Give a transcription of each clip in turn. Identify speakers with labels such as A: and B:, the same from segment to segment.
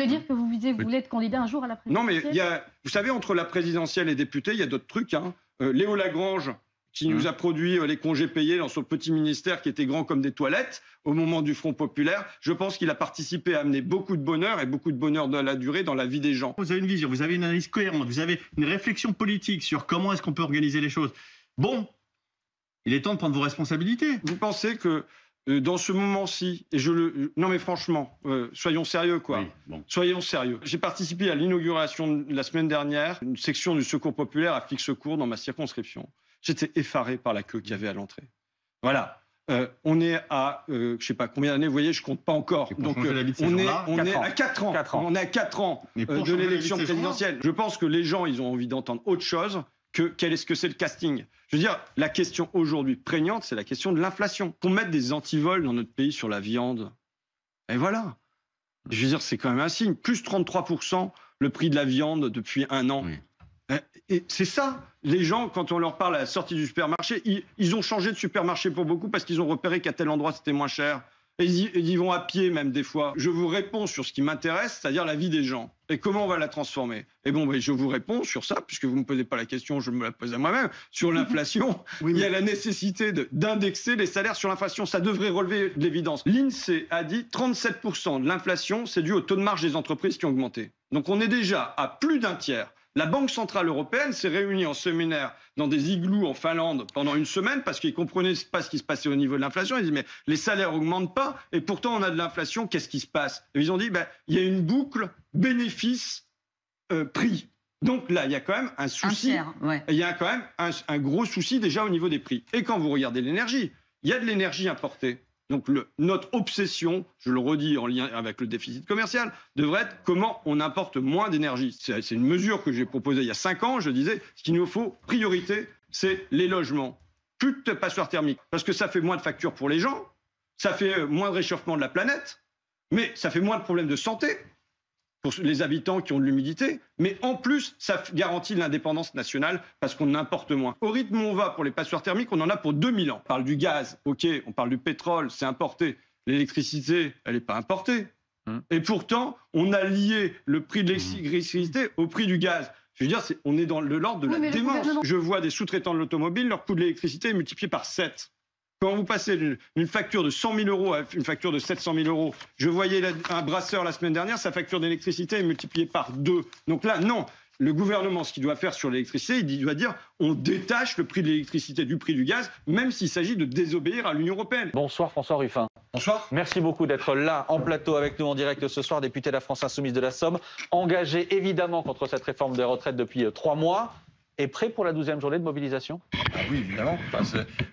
A: voulez dire que vous voulez être candidat un jour à la présidentielle?
B: Non, mais vous savez, entre la présidentielle et député, il y a d'autres trucs. Léo Lagrange, qui nous a produit les congés payés dans son petit ministère qui était grand comme des toilettes au moment du Front populaire. Je pense qu'il a participé à amener beaucoup de bonheur et beaucoup de bonheur de la durée dans la vie des gens.
C: Vous avez une vision, vous avez une analyse cohérente, vous avez une réflexion politique sur comment est-ce qu'on peut organiser les choses. Bon, il est temps de prendre vos responsabilités.
B: Vous pensez que dans ce moment-ci, non mais franchement, soyons sérieux quoi.
C: Oui, bon.
B: Soyons sérieux. J'ai participé à l'inauguration de la semaine dernière, une section du Secours populaire à Flix-Secours dans ma circonscription. J'étais effaré par la queue qu'il y avait à l'entrée. Voilà. On est à, je sais pas combien d'années, vous voyez, je compte pas encore. Donc on est à 4 ans. On est à 4 ans de l'élection présidentielle. Je pense que les gens, ils ont envie d'entendre autre chose que quel est-ce que c'est le casting. Je veux dire, la question aujourd'hui prégnante, c'est la question de l'inflation. Qu'on mette des antivols dans notre pays sur la viande, et voilà. Je veux dire, c'est quand même un signe. Plus 33% le prix de la viande depuis un an. Oui. Et c'est ça. Les gens, quand on leur parle à la sortie du supermarché, ils ont changé de supermarché pour beaucoup parce qu'ils ont repéré qu'à tel endroit, c'était moins cher. Et ils y vont à pied même des fois. Je vous réponds sur ce qui m'intéresse, c'est-à-dire la vie des gens. Et comment on va la transformer? Et bon, je vous réponds sur ça, puisque vous ne me posez pas la question, je me la pose à moi-même. Sur l'inflation, il y a la nécessité d'indexer les salaires sur l'inflation. Ça devrait relever de l'évidence. L'INSEE a dit 37% de l'inflation, c'est dû au taux de marge des entreprises qui ont augmenté. Donc on est déjà à plus d'un tiers. La Banque Centrale Européenne s'est réunie en séminaire dans des igloos en Finlande pendant une semaine parce qu'ils ne comprenaient pas ce qui se passait au niveau de l'inflation. Ils disaient, mais les salaires n'augmentent pas et pourtant on a de l'inflation, qu'est-ce qui se passe? Et ils ont dit, il y a une boucle bénéfice-prix. Donc là, il y a quand même un souci. Il y a quand même un gros souci déjà au niveau des prix. Et quand vous regardez l'énergie, il y a de l'énergie importée. Donc notre obsession, je le redis en lien avec le déficit commercial, devrait être comment on importe moins d'énergie. C'est une mesure que j'ai proposée il y a 5 ans. Je disais, ce qu'il nous faut, priorité, c'est les logements. Plus de passoires thermiques. Parce que ça fait moins de factures pour les gens, ça fait moins de réchauffement de la planète, mais ça fait moins de problèmes de santé pour les habitants qui ont de l'humidité, mais en plus, ça garantit l'indépendance nationale parce qu'on importe moins. Au rythme où on va pour les passoires thermiques, on en a pour 2000 ans. On parle du gaz, ok, on parle du pétrole, c'est importé. L'électricité, elle n'est pas importée. Et pourtant, on a lié le prix de l'électricité au prix du gaz. Je veux dire, on est dans l'ordre de la démence. Je vois des sous-traitants de l'automobile, leur coût de l'électricité est multiplié par 7. Quand vous passez d'une facture de 100 000 euros à une facture de 700 000 euros, je voyais un brasseur la semaine dernière, sa facture d'électricité est multipliée par 2. Donc là, non. Le gouvernement, ce qu'il doit faire sur l'électricité, il doit dire on détache le prix de l'électricité du prix du gaz, même s'il s'agit de désobéir à l'Union européenne.
D: Bonsoir François Ruffin.
B: Bonsoir.
D: Merci beaucoup d'être là en plateau avec nous en direct ce soir, député de la France Insoumise de la Somme, engagé évidemment contre cette réforme des retraites depuis 3 mois. Et prêt pour la 12e journée de mobilisation?
B: Oui, évidemment.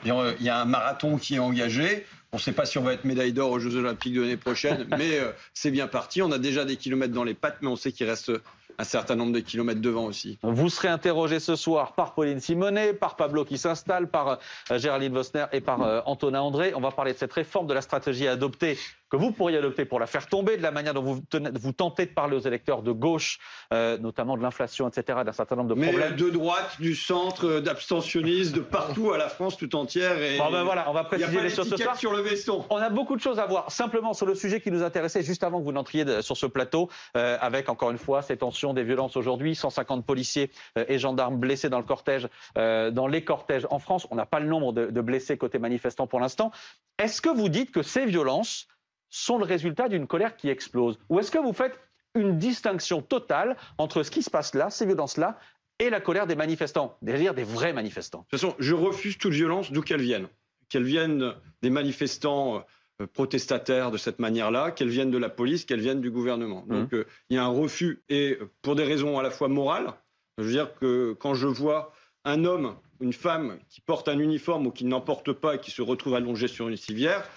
B: Il y a un marathon qui est engagé. On ne sait pas si on va être médaille d'or aux Jeux Olympiques de l'année prochaine, mais c'est bien parti. On a déjà des kilomètres dans les pattes, mais on sait qu'il reste un certain nombre de kilomètres devant aussi.
D: Vous serez interrogé ce soir par Pauline Simonet, par Pablo qui s'installe, par Géraldine Wössner et par Antonin André. On va parler de cette réforme, de la stratégie à adopter, que vous pourriez adopter pour la faire tomber, de la manière dont vous tentez de parler aux électeurs de gauche, notamment de l'inflation, etc., d'un certain nombre de problèmes.
B: Mais de droite, du centre, d'abstentionnistes, de partout à la France tout entière. Et
D: bon ben voilà, on va préciser les choses ce soir.
B: Sur le veston.
D: On a beaucoup de choses à voir. Simplement sur le sujet qui nous intéressait juste avant que vous n'entriez sur ce plateau, avec encore une fois ces tensions, des violences aujourd'hui, 150 policiers et gendarmes blessés dans le cortège, dans les cortèges en France. On n'a pas le nombre de blessés côté manifestants pour l'instant. Est-ce que vous dites que ces violences sont le résultat d'une colère qui explose? Ou est-ce que vous faites une distinction totale entre ce qui se passe là, ces violences-là, et la colère des manifestants, c'est-à-dire des vrais manifestants?
B: De toute façon, je refuse toute violence d'où qu'elle vienne. Qu'elle vienne des manifestants protestataires de cette manière-là, qu'elle vienne de la police, qu'elle vienne du gouvernement. Donc il y a un refus, et pour des raisons à la fois morales. Je veux dire que quand je vois un homme, une femme qui porte un uniforme ou qui n'en porte pas et qui se retrouve allongé sur une civière,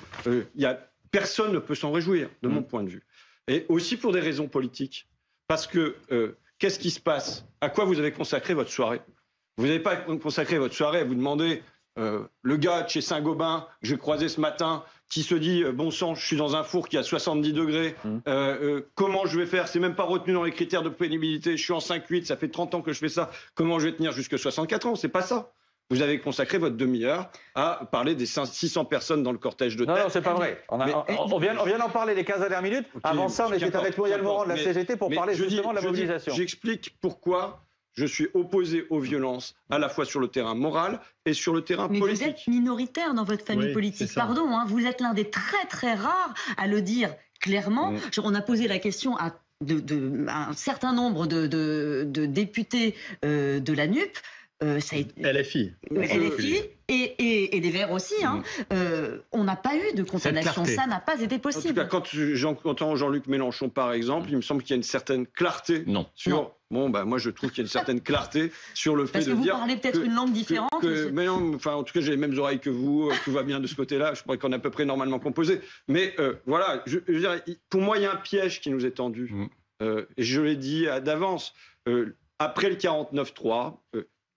B: personne ne peut s'en réjouir, de mon point de vue. Et aussi pour des raisons politiques. Parce que, qu'est-ce qui se passe? À quoi vous avez consacré votre soirée? Vous n'avez pas consacré votre soirée à vous demander, le gars de chez Saint-Gobain, que j'ai croisé ce matin, qui se dit, bon sang, je suis dans un four qui a 70 degrés, comment je vais faire? C'est même pas retenu dans les critères de pénibilité, je suis en 5-8, ça fait 30 ans que je fais ça, comment je vais tenir jusqu'à 64 ans? C'est pas ça. vous avez consacré votre demi-heure à parler des 600 personnes dans le cortège de tête.
D: Non, c'est pas vrai. On vient d'en parler les 15 dernières minutes. Okay, avant ça, on était avec Muriel Morand de la CGT pour parler justement de la mobilisation.
B: J'explique pourquoi je suis opposé aux violences, à la fois sur le terrain moral et sur le terrain politique.
E: Vous êtes minoritaire dans votre famille politique, pardon. Vous êtes l'un des très très rares à le dire clairement. On a posé la question à un certain nombre de députés de la NUP.
C: LFI.
E: LFI et des Verts aussi. On n'a pas eu de condamnation. Ça n'a pas été possible.
B: En tout cas, quand j'entends Jean-Luc Mélenchon, par exemple, il me semble qu'il y a une certaine clarté sur... Bon, moi, je trouve qu'il y a une certaine clarté sur le fait de dire...
E: Parce que vous parlez peut-être une langue différente.
B: Mais non, en tout cas, j'ai les mêmes oreilles que vous. Tout va bien de ce côté-là. Je crois qu'on est à peu près normalement composé. Mais voilà, je veux dire, pour moi, il y a un piège qui nous est tendu. Et je l'ai dit d'avance. Après le 49-3...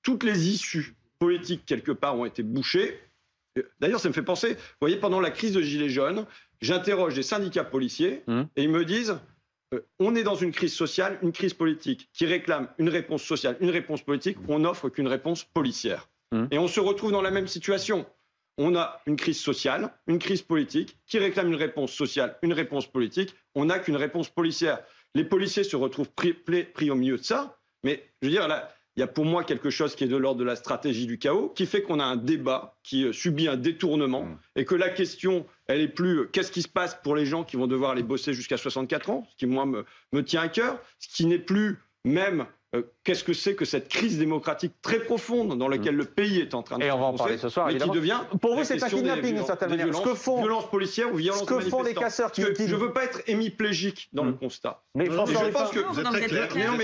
B: toutes les issues politiques, quelque part, ont été bouchées. D'ailleurs, ça me fait penser, vous voyez, pendant la crise de Gilets jaunes, j'interroge des syndicats policiers et ils me disent on est dans une crise sociale, une crise politique, qui réclame une réponse sociale, une réponse politique, on n'offre qu'une réponse policière. Et on se retrouve dans la même situation. On a une crise sociale, une crise politique, qui réclame une réponse sociale, une réponse politique, on n'a qu'une réponse policière. Les policiers se retrouvent pris au milieu de ça, mais je veux dire, là, il y a pour moi quelque chose qui est de l'ordre de la stratégie du chaos, qui fait qu'on a un débat qui subit un détournement et que la question, elle est plus qu'est-ce qui se passe pour les gens qui vont devoir aller bosser jusqu'à 64 ans, ce qui, moi, me tient à cœur, ce qui n'est plus même qu'est-ce que c'est que cette crise démocratique très profonde dans laquelle le pays est en train de
D: se on va en parler ce soir,
B: mais
D: évidemment.
B: Qui devient
D: pour vous, c'est un kidnapping d'une certaine manière.
B: Violences policières ou violences
D: manifestantes. Ce que font les casseurs qui...
B: Je ne veux pas être hémiplégique dans le constat.
D: Mais François,
B: je pense que
C: vous êtes très clair.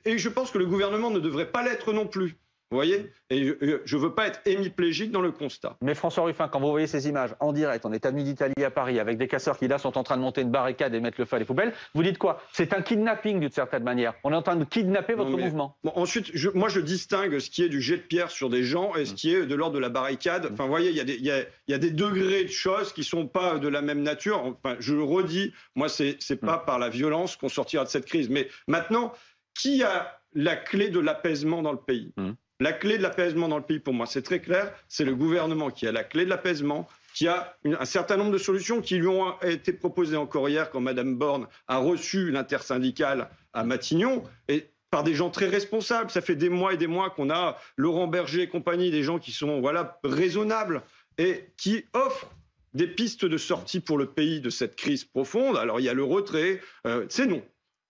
B: Et je pense que le gouvernement ne devrait pas l'être non plus. Vous voyez? Et je ne veux pas être hémiplégique dans le constat.
D: Mais François Ruffin, quand vous voyez ces images en direct, on est avenue d'Italie à Paris, avec des casseurs qui là sont en train de monter une barricade et mettre le feu à les poubelles, vous dites quoi? C'est un kidnapping d'une certaine manière. On est en train de kidnapper votre mouvement.
B: Bon, ensuite, moi je distingue ce qui est du jet de pierre sur des gens et ce qui est de l'ordre de la barricade. Enfin, vous voyez, il y a des degrés de choses qui ne sont pas de la même nature. Enfin, je le redis, moi, c'est pas par la violence qu'on sortira de cette crise. Mais maintenant, qui a la clé de l'apaisement dans le pays? La clé de l'apaisement dans le pays, pour moi, c'est très clair, c'est le gouvernement qui a la clé de l'apaisement, qui a un certain nombre de solutions qui lui ont été proposées encore hier quand Mme Borne a reçu l'intersyndicale à Matignon, et par des gens très responsables. Ça fait des mois et des mois qu'on a Laurent Berger et compagnie, des gens qui sont raisonnables et qui offrent des pistes de sortie pour le pays de cette crise profonde. Alors, il y a le retrait, c'est non.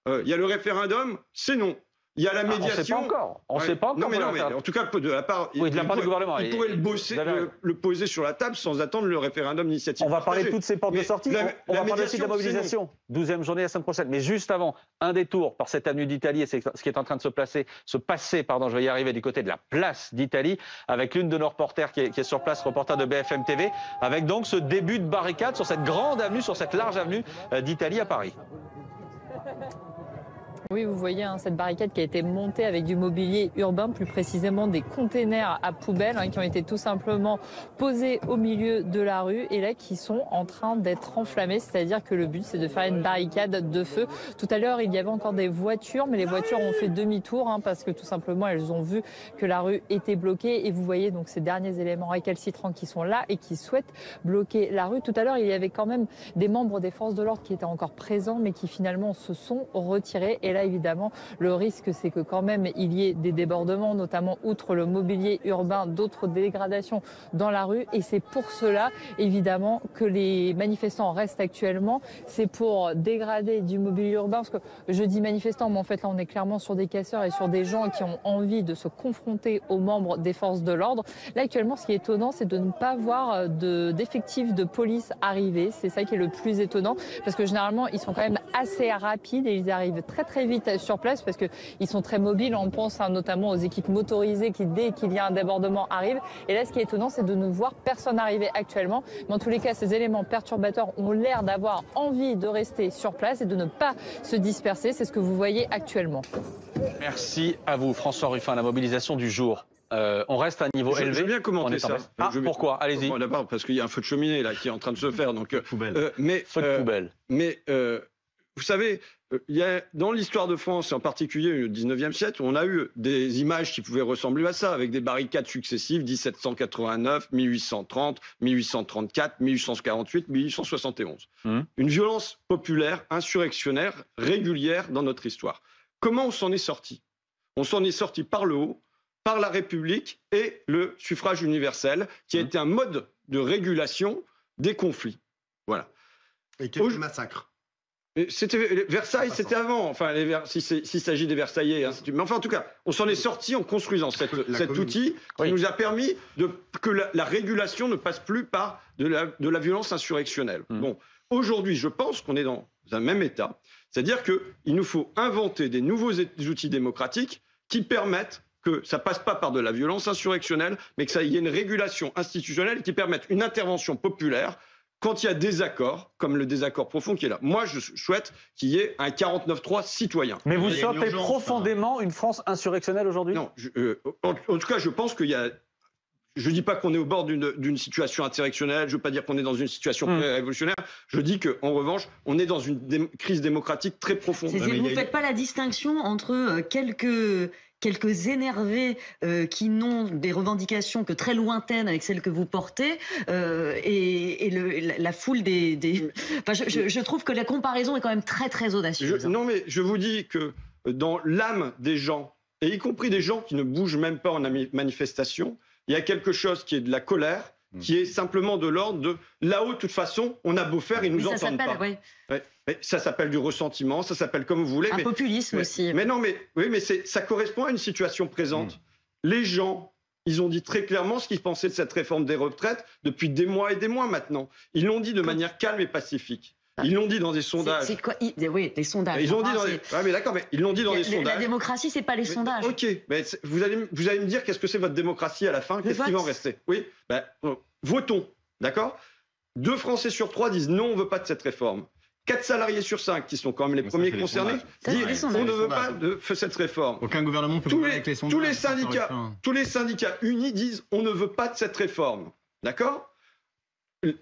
B: Il y a le référendum, c'est non. Il y a la médiation.
D: On ne sait pas encore.
B: Non, mais en tout cas, de la part
D: du gouvernement.
B: Il pourrait le poser sur la table sans attendre le référendum d'initiative.
D: On va parler de toutes ces portes de sortie. On va parler aussi de la mobilisation. 12e journée la semaine prochaine. Mais juste avant, un détour par cette avenue d'Italie, et c'est ce qui est en train de se passer, je vais y arriver, du côté de la place d'Italie, avec l'une de nos reporters qui est sur place, reporter de BFM TV, avec donc ce début de barricade sur cette grande avenue, sur cette large avenue d'Italie à Paris.
F: Oui, vous voyez cette barricade qui a été montée avec du mobilier urbain, plus précisément des containers à poubelles qui ont été tout simplement posés au milieu de la rue et là qui sont en train d'être enflammés, c'est-à-dire que le but c'est de faire une barricade de feu. Tout à l'heure, il y avait encore des voitures, mais les voitures ont fait demi-tour parce que tout simplement elles ont vu que la rue était bloquée et vous voyez donc ces derniers éléments récalcitrants qui sont là et qui souhaitent bloquer la rue. Tout à l'heure, il y avait quand même des membres des forces de l'ordre qui étaient encore présents mais qui finalement se sont retirés et là, évidemment, le risque, c'est que quand même, il y ait des débordements, notamment outre le mobilier urbain, d'autres dégradations dans la rue. Et c'est pour cela, évidemment, que les manifestants restent actuellement. C'est pour dégrader du mobilier urbain, parce que je dis manifestants, mais en fait, là, on est clairement sur des casseurs et sur des gens qui ont envie de se confronter aux membres des forces de l'ordre. Là, actuellement, ce qui est étonnant, c'est de ne pas voir d'effectifs de police arriver. C'est ça qui est le plus étonnant, parce que généralement, ils sont quand même assez rapides et ils arrivent très, très vite sur place parce qu'ils sont très mobiles. On pense notamment aux équipes motorisées qui, dès qu'il y a un débordement, arrivent. Et là, ce qui est étonnant, c'est de ne voir personne arriver actuellement. Mais en tous les cas, ces éléments perturbateurs ont l'air d'avoir envie de rester sur place et de ne pas se disperser. C'est ce que vous voyez actuellement.
D: Merci à vous, François Ruffin. La mobilisation du jour. On reste à un niveau élevé.
B: Je veux bien commenter ça.
D: Pourquoi? Allez-y.
B: Bon, d'abord, parce qu'il y a un feu de cheminée là qui est en train de se faire. Donc,
D: feu de poubelle.
B: Mais vous savez, dans l'histoire de France, en particulier au XIXe siècle, on a eu des images qui pouvaient ressembler à ça, avec des barricades successives, 1789, 1830, 1834, 1848, 1871. Une violence populaire, insurrectionnaire, régulière dans notre histoire. Comment on s'en est sorti? On s'en est sorti par le haut, par la République et le suffrage universel, qui a été un mode de régulation des conflits. Voilà.
G: Et quelques massacres.
B: C'était Versailles, c'était avant. Enfin, s'il s'agit des Versaillais, hein, mais enfin, en tout cas, on s'en est sorti en construisant cet outil qui nous a permis que la régulation ne passe plus par de la violence insurrectionnelle. Bon, aujourd'hui, je pense qu'on est dans un même état, c'est-à-dire qu'il nous faut inventer des nouveaux outils démocratiques qui permettent que ça passe pas par de la violence insurrectionnelle, mais que ça y ait une régulation institutionnelle qui permette une intervention populaire. Quand il y a des accords, comme le désaccord profond qui est là, moi je souhaite qu'il y ait un 49-3 citoyen.
D: Mais vous sentez profondément une France insurrectionnelle aujourd'hui?
B: Non, en tout cas je pense qu'il y a... Je ne dis pas qu'on est au bord d'une situation insurrectionnelle, je ne veux pas dire qu'on est dans une situation révolutionnaire, je dis qu'en revanche, on est dans une crise démocratique très profonde.
E: Vous ne faites pas la distinction entre quelques énervés qui n'ont des revendications que très lointaines avec celles que vous portez et la foule des... Enfin, je trouve que la comparaison est quand même très très audacieuse.
B: Non mais je vous dis que dans l'âme des gens, et y compris des gens qui ne bougent même pas en manifestation, il y a quelque chose qui est de la colère, qui est simplement de l'ordre de là-haut, de toute façon, on a beau faire, ils nous entendent pas.
E: Ouais.
B: Mais ça s'appelle du ressentiment, ça s'appelle comme vous voulez.
E: Un populisme aussi.
B: Mais non, mais ça correspond à une situation présente. Les gens, ils ont dit très clairement ce qu'ils pensaient de cette réforme des retraites depuis des mois et des mois maintenant. Ils l'ont dit de manière calme et pacifique. Ils l'ont dit dans des sondages.
E: C'est quoi? Oui, des sondages.
B: Ils ont dit mais d'accord, mais ils l'ont dit dans des sondages.
E: La démocratie, c'est pas les sondages.
B: Ok, mais vous allez me dire qu'est-ce que c'est votre démocratie à la fin? Qu'est-ce qui va en rester? Oui, votons, d'accord? 2 Français sur 3 disent non, on veut pas de cette réforme. 4 salariés sur 5, qui sont quand même les premiers concernés, disent on ne veut pas de cette réforme.
C: Aucun gouvernement peut gouverner avec les sondages.
B: Tous les syndicats unis disent on ne veut pas de cette réforme, d'accord?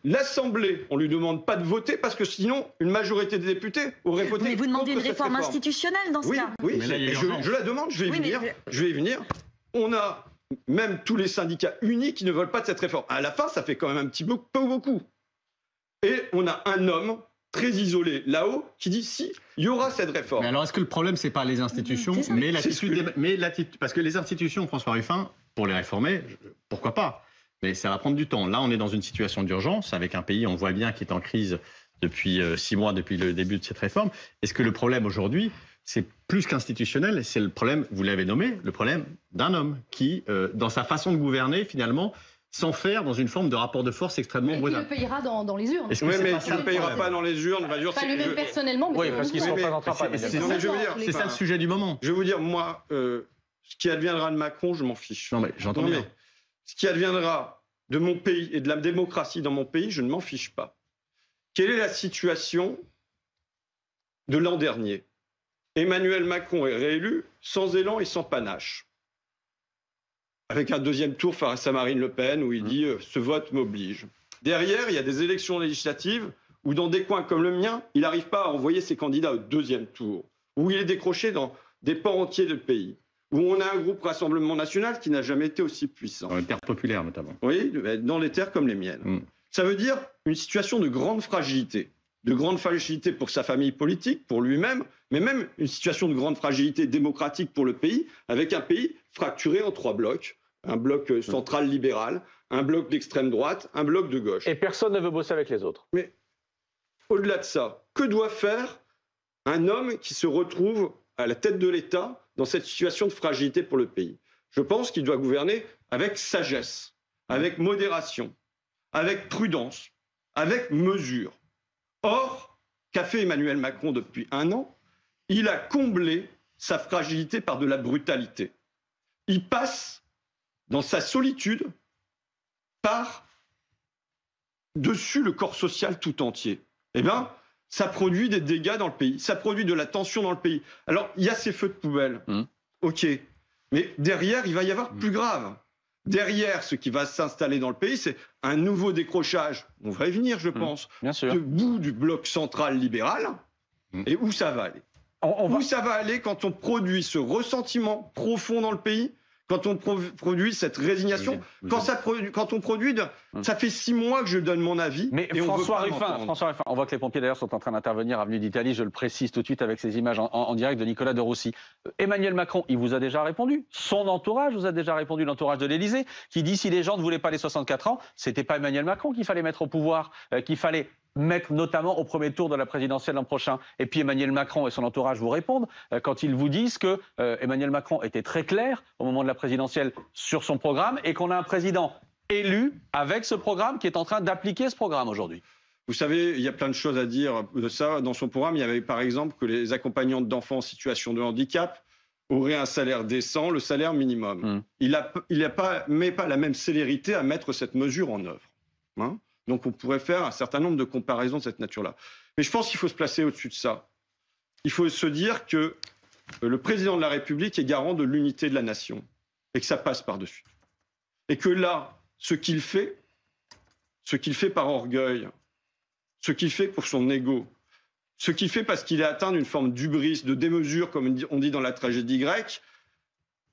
B: L'Assemblée, on ne lui demande pas de voter parce que sinon, une majorité des députés aurait voté.
E: Mais vous demandez une
B: contre cette
E: réforme institutionnelle dans ce cas?
B: Oui, je la demande, je vais y venir. On a même tous les syndicats unis qui ne veulent pas de cette réforme. À la fin, ça fait quand même un petit peu beaucoup. Et on a un homme très isolé là-haut qui dit si, il y aura cette réforme.
C: Mais alors, est-ce que le problème, c'est pas les institutions, mais l'attitude, parce que les institutions, François Ruffin, pour les réformer, pourquoi pas? Mais ça va prendre du temps. Là, on est dans une situation d'urgence avec un pays, on voit bien, qui est en crise depuis 6 mois, depuis le début de cette réforme. Est-ce que le problème aujourd'hui, c'est plus qu'institutionnel, c'est le problème, vous l'avez nommé, le problème d'un homme qui, dans sa façon de gouverner, finalement, s'enferme dans une forme de rapport de force extrêmement brutal.
A: Qui le payera dans les urnes.
B: Mais tu ne le payeras pas dans les urnes.
A: Pas lui-même personnellement. Mais
D: oui, parce qu'ils sont pas en train de
C: C'est ça le sujet du moment.
B: Je vais vous dire, moi, ce qui adviendra de Macron, je m'en fiche.
C: Non, mais j'entends bien.
B: Ce qui adviendra de mon pays et de la démocratie dans mon pays, je ne m'en fiche pas. Quelle est la situation de l'an dernier? Emmanuel Macron est réélu sans élan et sans panache. Avec un deuxième tour face à Marine Le Pen où il dit « ce vote m'oblige ». Derrière, il y a des élections législatives où dans des coins comme le mien, il n'arrive pas à envoyer ses candidats au deuxième tour, où il est décroché dans des pans entiers du pays, où on a un groupe Rassemblement National qui n'a jamais été aussi puissant.
C: Dans les terres populaires notamment.
B: Oui, dans les terres comme les miennes. Ça veut dire une situation de grande fragilité. De grande fragilité pour sa famille politique, pour lui-même, mais même une situation de grande fragilité démocratique pour le pays, avec un pays fracturé en 3 blocs. Un bloc central libéral, un bloc d'extrême droite, un bloc de gauche.
D: Et personne ne veut bosser avec les autres.
B: Mais au-delà de ça, que doit faire un homme qui se retrouve à la tête de l'État dans cette situation de fragilité pour le pays? Je pense qu'il doit gouverner avec sagesse, avec modération, avec prudence, avec mesure. Or, qu'a fait Emmanuel Macron depuis 1 an? Il a comblé sa fragilité par de la brutalité. Il passe dans sa solitude par-dessus le corps social tout entier. Eh bien, ça produit des dégâts dans le pays, ça produit de la tension dans le pays. Alors, il y a ces feux de poubelle, ok, mais derrière, il va y avoir plus grave. Derrière, ce qui va s'installer dans le pays, c'est un nouveau décrochage, on va y venir, je pense,
D: bien sûr,
B: du bout du bloc central libéral, et où ça va aller? Où ça va aller quand on produit ce ressentiment profond dans le pays, quand on produit cette résignation, quand on produit, ça fait 6 mois que je donne mon avis.
D: Mais François Ruffin, on voit que les pompiers d'ailleurs sont en train d'intervenir avenue d'Italie, je le précise tout de suite avec ces images en direct de Nicolas de Roussy. Emmanuel Macron, il vous a déjà répondu. Son entourage vous a déjà répondu, l'entourage de l'Élysée, qui dit si les gens ne voulaient pas les 64 ans, c'était pas Emmanuel Macron qu'il fallait mettre au pouvoir, qu'il fallait mettre notamment au premier tour de la présidentielle l'an prochain. Et puis Emmanuel Macron et son entourage vous répondent quand ils vous disent que Emmanuel Macron était très clair au moment de la présidentielle sur son programme et qu'on a un président élu avec ce programme qui est en train d'appliquer ce programme aujourd'hui.
B: Vous savez, il y a plein de choses à dire de ça. Dans son programme, il y avait par exemple que les accompagnantes d'enfants en situation de handicap auraient un salaire décent, le salaire minimum. Il met pas la même célérité à mettre cette mesure en œuvre. Hein. Donc on pourrait faire un certain nombre de comparaisons de cette nature-là. Mais je pense qu'il faut se placer au-dessus de ça. Il faut se dire que le président de la République est garant de l'unité de la nation et que ça passe par-dessus. Et que là, ce qu'il fait par orgueil, ce qu'il fait pour son ego, ce qu'il fait parce qu'il est atteint d'une forme d'hubris, de démesure, comme on dit dans la tragédie grecque,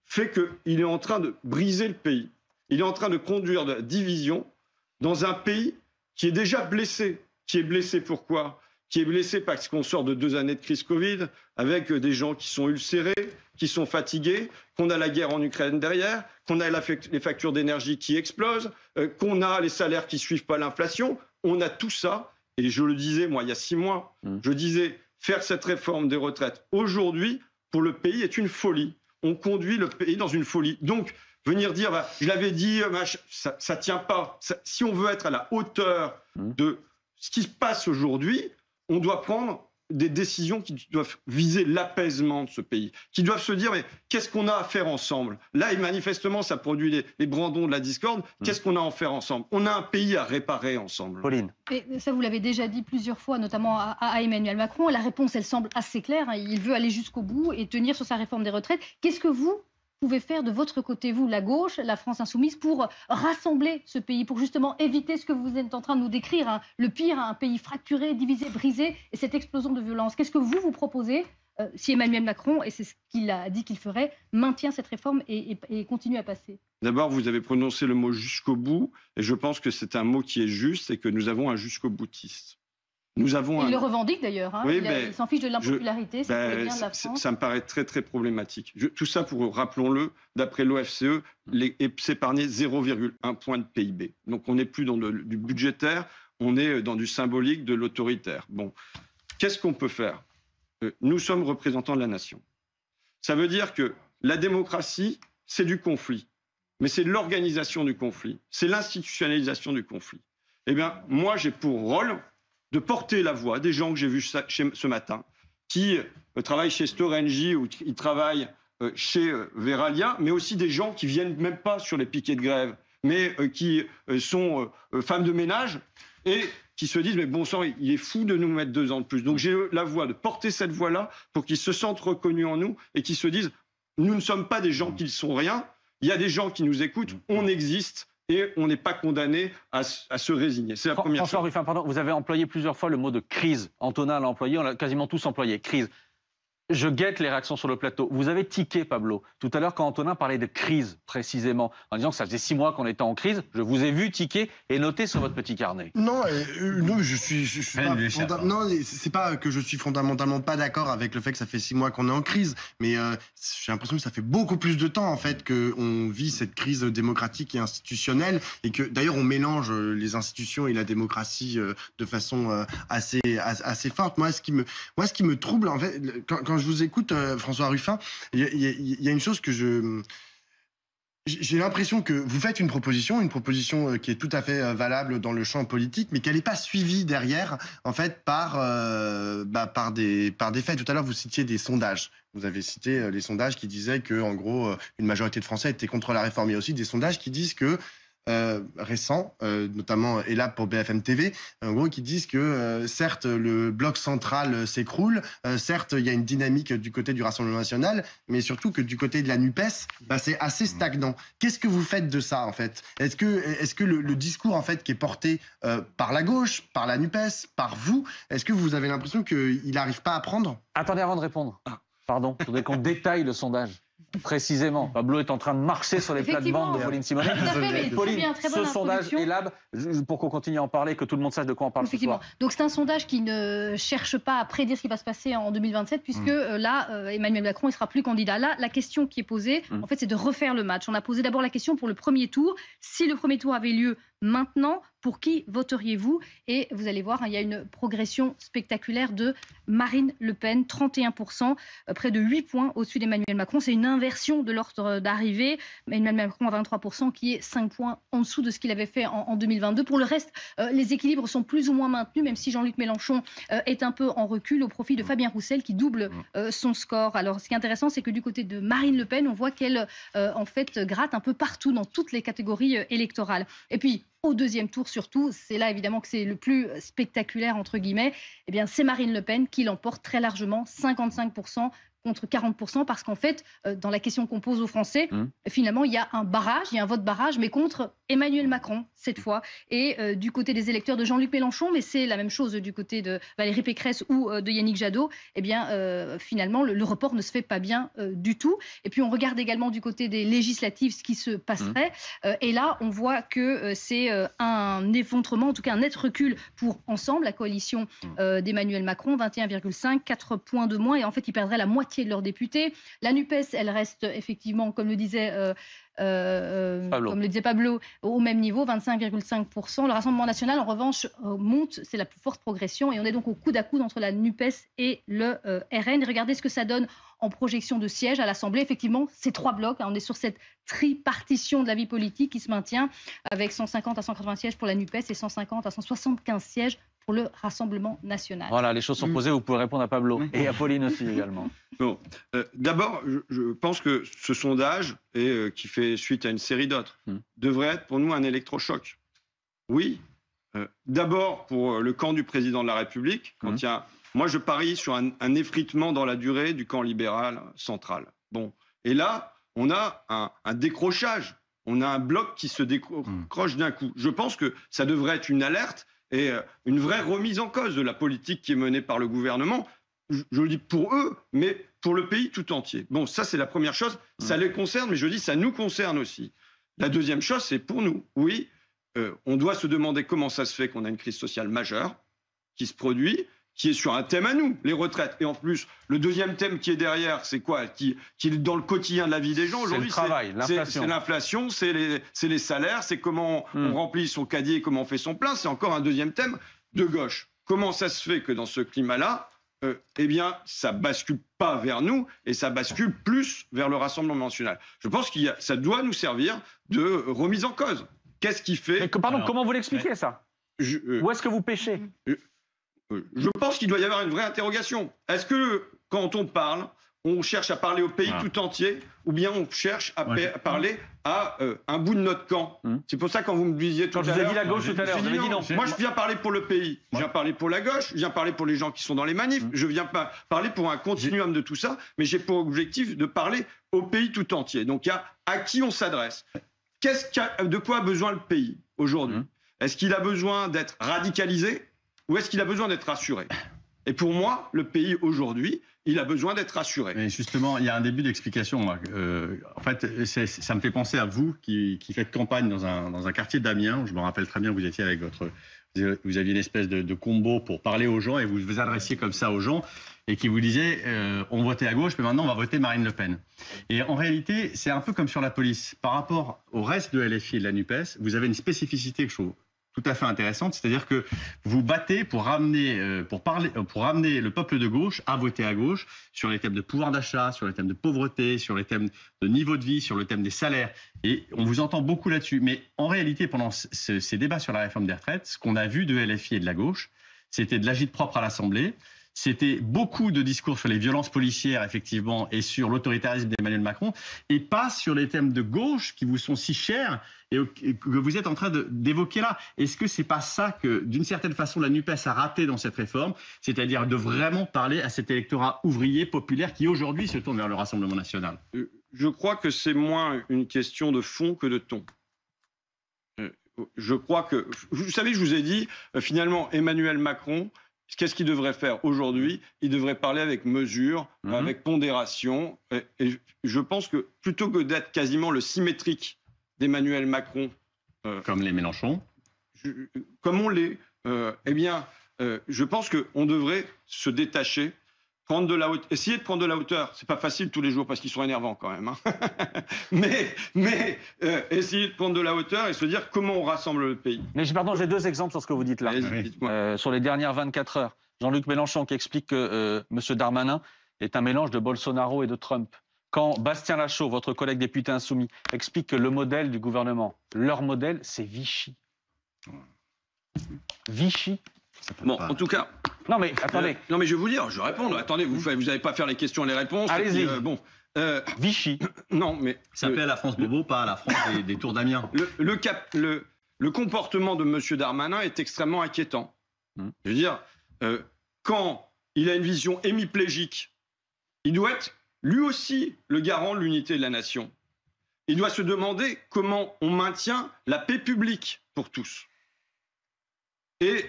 B: fait qu'il est en train de briser le pays. Il est en train de conduire de la division dans un pays qui est déjà blessé. Qui est blessé pourquoi ? Qui est blessé parce qu'on sort de 2 années de crise Covid, avec des gens qui sont ulcérés, qui sont fatigués, qu'on a la guerre en Ukraine derrière, qu'on a les factures d'énergie qui explosent, qu'on a les salaires qui ne suivent pas l'inflation. On a tout ça. Et je le disais, moi, il y a 6 mois, je disais, faire cette réforme des retraites aujourd'hui, pour le pays, est une folie. On conduit le pays dans une folie. Donc, venir dire, je l'avais dit, ça ne tient pas. Si on veut être à la hauteur de ce qui se passe aujourd'hui, on doit prendre des décisions qui doivent viser l'apaisement de ce pays, qui doivent se dire, mais qu'est-ce qu'on a à faire ensemble ? Là, et manifestement, ça produit les brandons de la discorde. Qu'est-ce qu'on a à faire ensemble ? On a un pays à réparer ensemble.
D: Pauline.
A: Et ça, vous l'avez déjà dit plusieurs fois, notamment à Emmanuel Macron. La réponse, elle semble assez claire. Il veut aller jusqu'au bout et tenir sur sa réforme des retraites. Qu'est-ce que vous pouvez faire de votre côté, vous, la gauche, la France insoumise, pour rassembler ce pays, pour justement éviter ce que vous êtes en train de nous décrire, hein, le pire, un pays fracturé, divisé, brisé, et cette explosion de violence. Qu'est-ce que vous proposez si Emmanuel Macron, et c'est ce qu'il a dit qu'il ferait, maintient cette réforme et continue à passer ?
B: D'abord, vous avez prononcé le mot « jusqu'au bout », et je pense que c'est un mot qui est juste et que nous avons un jusqu'au boutiste. Il le revendique d'ailleurs, hein.
A: Oui, il s'en fiche de l'impopularité, c'est pour le bien de la France.
B: Ça me paraît très très problématique. Tout ça pour, rappelons-le, d'après l'OFCE, s'épargner 0,1 point de PIB. Donc on n'est plus dans du budgétaire, on est dans du symbolique, de l'autoritaire. Bon, qu'est-ce qu'on peut faire ? Nous sommes représentants de la nation. Ça veut dire que la démocratie, c'est du conflit. Mais c'est l'organisation du conflit, c'est l'institutionnalisation du conflit. Eh bien, moi j'ai pour rôle de porter la voix des gens que j'ai vus ce matin, qui travaillent chez Storengy ou qui travaillent chez Veralia, mais aussi des gens qui viennent même pas sur les piquets de grève, mais qui sont femmes de ménage et qui se disent « mais bon sang, il est fou de nous mettre 2 ans de plus ». Donc j'ai la voix de porter cette voix-là pour qu'ils se sentent reconnus en nous et qu'ils se disent « nous ne sommes pas des gens qui ne sont rien, il y a des gens qui nous écoutent, on existe ». Et on n'est pas condamné à se résigner. C'est la première chose.
D: François Ruffin, pardon, vous avez employé plusieurs fois le mot de crise. Antonin l'a employé, on l'a quasiment tous employé, crise. Je guette les réactions sur le plateau. Vous avez tiqué, Pablo, tout à l'heure quand Antonin parlait de crise, précisément, en disant que ça faisait 6 mois qu'on était en crise. Je vous ai vu tiquer et noter sur votre petit carnet.
G: Non, je suis pas non, c'est pas que je suis fondamentalement pas d'accord avec le fait que ça fait 6 mois qu'on est en crise, mais j'ai l'impression que ça fait beaucoup plus de temps en fait qu'on vit cette crise démocratique et institutionnelle, et que d'ailleurs on mélange les institutions et la démocratie de façon assez forte. Moi, ce qui me trouble en fait, quand je vous écoute, François Ruffin, il y a une chose que j'ai l'impression que vous faites une proposition qui est tout à fait valable dans le champ politique, mais qu'elle n'est pas suivie derrière, en fait, par des faits. Tout à l'heure, vous citiez des sondages. Vous avez cité les sondages qui disaient que, en gros, une majorité de Français étaient contre la réforme. Il y a aussi des sondages qui disent que récents, notamment et là pour BFM TV, en gros qui disent que certes le bloc central s'écroule, certes il y a une dynamique du côté du Rassemblement national, mais surtout que du côté de la NUPES, c'est assez stagnant. Qu'est-ce que vous faites de ça en fait? Est-ce que le discours en fait qui est porté par la gauche, par la NUPES, par vous, est-ce que vous avez l'impression qu'il n'arrive pas à prendre?
D: Attendez, avant de répondre. Pardon, je voudrais qu'on détaille le sondage. Précisément, Pablo est en train de marcher sur les plates-bandes de Pauline Simonet. Pauline, ce sondage Elab, pour qu'on continue à en parler, que tout le monde sache de quoi on parle ce soir.
A: Donc c'est un sondage qui ne cherche pas à prédire ce qui va se passer en 2027, puisque là, Emmanuel Macron ne sera plus candidat. Là, la question qui est posée, en fait, c'est de refaire le match. On a posé d'abord la question pour le premier tour. Si le premier tour avait lieu maintenant, pour qui voteriez-vous? Et vous allez voir, il y a une progression spectaculaire de Marine Le Pen, 31%, près de 8 points au-dessus d'Emmanuel Macron. C'est une inversion de l'ordre d'arrivée. Emmanuel Macron à 23%, qui est 5 points en dessous de ce qu'il avait fait en 2022. Pour le reste, les équilibres sont plus ou moins maintenus, même si Jean-Luc Mélenchon est un peu en recul au profit de Fabien Roussel, qui double son score. Alors, ce qui est intéressant, c'est que du côté de Marine Le Pen, on voit qu'elle, en fait, gratte un peu partout dans toutes les catégories électorales. Et puis, au deuxième tour surtout, c'est là évidemment que c'est le plus spectaculaire entre guillemets, eh bien c'est Marine Le Pen qui l'emporte très largement, 55% contre 40%, parce qu'en fait, dans la question qu'on pose aux Français, finalement, il y a un barrage, il y a un vote barrage, mais contre Emmanuel Macron, cette fois. Et du côté des électeurs de Jean-Luc Mélenchon, mais c'est la même chose du côté de Valérie Pécresse ou de Yannick Jadot, eh bien, finalement, le report ne se fait pas bien du tout. Et puis, on regarde également du côté des législatives ce qui se passerait. Et là, on voit que c'est un effondrement, en tout cas un net recul pour Ensemble, la coalition d'Emmanuel Macron, 21,5, 4 points de moins. Et en fait, ils perdraient la moitié de leurs députés. La NUPES, elle reste effectivement, comme le disait Pablo, au même niveau, 25,5%. Le Rassemblement national, en revanche, monte, c'est la plus forte progression. Et on est donc au coude à coude entre la NUPES et le RN. Et regardez ce que ça donne en projection de sièges à l'Assemblée. Effectivement, c'est 3 blocs. On est sur cette tripartition de la vie politique qui se maintient avec 150 à 180 sièges pour la NUPES et 150 à 175 sièges pour le Rassemblement national.
D: Voilà, les choses sont posées, vous pouvez répondre à Pablo et à Pauline aussi également.
B: Bon, d'abord, je pense que ce sondage, qui fait suite à une série d'autres, devrait être pour nous un électrochoc. Oui, d'abord pour le camp du président de la République, quand il y a... Moi, je parie sur un effritement dans la durée du camp libéral central. Bon, et là, on a un décrochage, on a un bloc qui se décroche d'un coup. Je pense que ça devrait être une alerte et une vraie remise en cause de la politique qui est menée par le gouvernement. Je le dis pour eux, mais pour le pays tout entier. Bon, ça, c'est la première chose. Ça les concerne, mais je dis ça nous concerne aussi. La deuxième chose, c'est pour nous. Oui, on doit se demander comment ça se fait qu'on a une crise sociale majeure qui se produit, qui est sur un thème à nous, les retraites. Et en plus, le deuxième thème qui est derrière, c'est quoi? Qui est dans le quotidien de la vie des gens aujourd'hui.
D: C'est le travail, l'inflation.
B: C'est l'inflation, c'est les salaires, c'est comment on remplit son caddie, comment on fait son plein. C'est encore un deuxième thème de gauche. Comment ça se fait que dans ce climat-là, eh bien, ça bascule pas vers nous et ça bascule plus vers le Rassemblement national. Je pense que ça doit nous servir de remise en cause. Qu'est-ce qui fait...
D: Pardon, comment vous l'expliquez ça? Où est-ce que vous pêchez?
B: Je pense qu'il doit y avoir une vraie interrogation. Est-ce que, quand on parle, on cherche à parler au pays tout entier ou bien on cherche à parler à un bout de notre camp? C'est pour ça, quand vous me disiez tout à l'heure...
D: Quand je vous ai dit la gauche tout à l'heure, vous avez dit non.
B: Moi, je viens parler pour le pays. Je viens parler pour la gauche. Je viens parler pour les gens qui sont dans les manifs. Je viens parler pour un continuum de tout ça. Mais j'ai pour objectif de parler au pays tout entier. Donc, il y a à qui on s'adresse. De quoi a besoin le pays aujourd'hui? Est-ce qu'il a besoin d'être radicalisé? Ou est-ce qu'il a besoin d'être rassuré? Et pour moi, le pays aujourd'hui, il a besoin d'être rassuré.
C: Mais justement, il y a un début d'explication. En fait, ça me fait penser à vous qui faites campagne dans un quartier d'Amiens. Je me rappelle très bien, vous étiez avec vous aviez une espèce de combo pour parler aux gens et vous vous adressiez comme ça aux gens et qui vous disaient on votait à gauche, mais maintenant on va voter Marine Le Pen. Et en réalité, c'est un peu comme sur la police. Par rapport au reste de LFI et de la NUPES, vous avez une spécificité que je trouve tout à fait intéressante, c'est-à-dire que vous battez pour ramener le peuple de gauche à voter à gauche sur les thèmes de pouvoir d'achat, sur les thèmes de pauvreté, sur les thèmes de niveau de vie, sur le thème des salaires. Et on vous entend beaucoup là-dessus. Mais en réalité, pendant ces débats sur la réforme des retraites, ce qu'on a vu de LFI et de la gauche, c'était de l'agite-propre à l'Assemblée, c'était beaucoup de discours sur les violences policières, effectivement, et sur l'autoritarisme d'Emmanuel Macron, et pas sur les thèmes de gauche qui vous sont si chers et que vous êtes en train d'évoquer là. Est-ce que c'est pas ça que, d'une certaine façon, la NUPES a raté dans cette réforme, c'est-à-dire de vraiment parler à cet électorat ouvrier, populaire, qui aujourd'hui se tourne vers le Rassemblement national?
B: Je crois que c'est moins une question de fond que de ton. Je crois que... Vous savez, je vous ai dit, finalement, Emmanuel Macron... Qu'est-ce qu'il devrait faire aujourd'hui? Il devrait parler avec mesure, avec pondération. Et je pense que plutôt que d'être quasiment le symétrique d'Emmanuel Macron...
C: comme les Mélenchon.
B: Comme on l'est. Je pense qu'on devrait se détacher, prendre de la hauteur, essayer de prendre de la hauteur. C'est pas facile tous les jours parce qu'ils sont énervants quand même. Hein. mais essayer de prendre de la hauteur et se dire comment on rassemble le pays.
D: Mais pardon, j'ai 2 exemples sur ce que vous dites là. Sur les dernières 24 heures. Jean-Luc Mélenchon qui explique que M. Darmanin est un mélange de Bolsonaro et de Trump. Quand Bastien Lachaud, votre collègue député insoumis, explique que le modèle du gouvernement, leur modèle, c'est Vichy. Vichy.
B: Bon, en tout cas...
D: Non mais attendez.
B: Non mais je vais vous dire, je vais répondre. Attendez, vous n'allez pas faire les questions et les réponses.
D: Allez-y.
B: Vichy. Non mais...
C: Ça s'appelait la France Bobo, pas la France des Tours d'Amiens.
B: Le comportement de M. Darmanin est extrêmement inquiétant. Je veux dire, quand il a une vision hémiplégique, il doit être lui aussi le garant de l'unité de la nation. Il doit se demander comment on maintient la paix publique pour tous. Et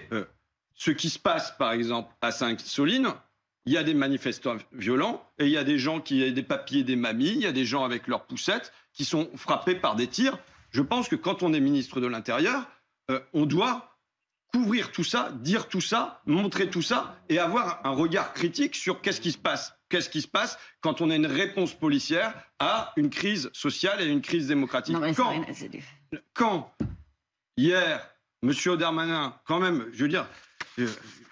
B: ce qui se passe, par exemple, à Sainte-Soline, il y a des manifestants violents et il y a des gens qui ont des papiers, des mamies, il y a des gens avec leurs poussettes qui sont frappés par des tirs. Je pense que quand on est ministre de l'Intérieur, on doit couvrir tout ça, dire tout ça, montrer tout ça et avoir un regard critique sur qu'est-ce qui se passe. Qu'est-ce qui se passe quand on a une réponse policière à une crise sociale et une crise démocratique? Quand hier, M. Darmanin, quand même, je veux dire,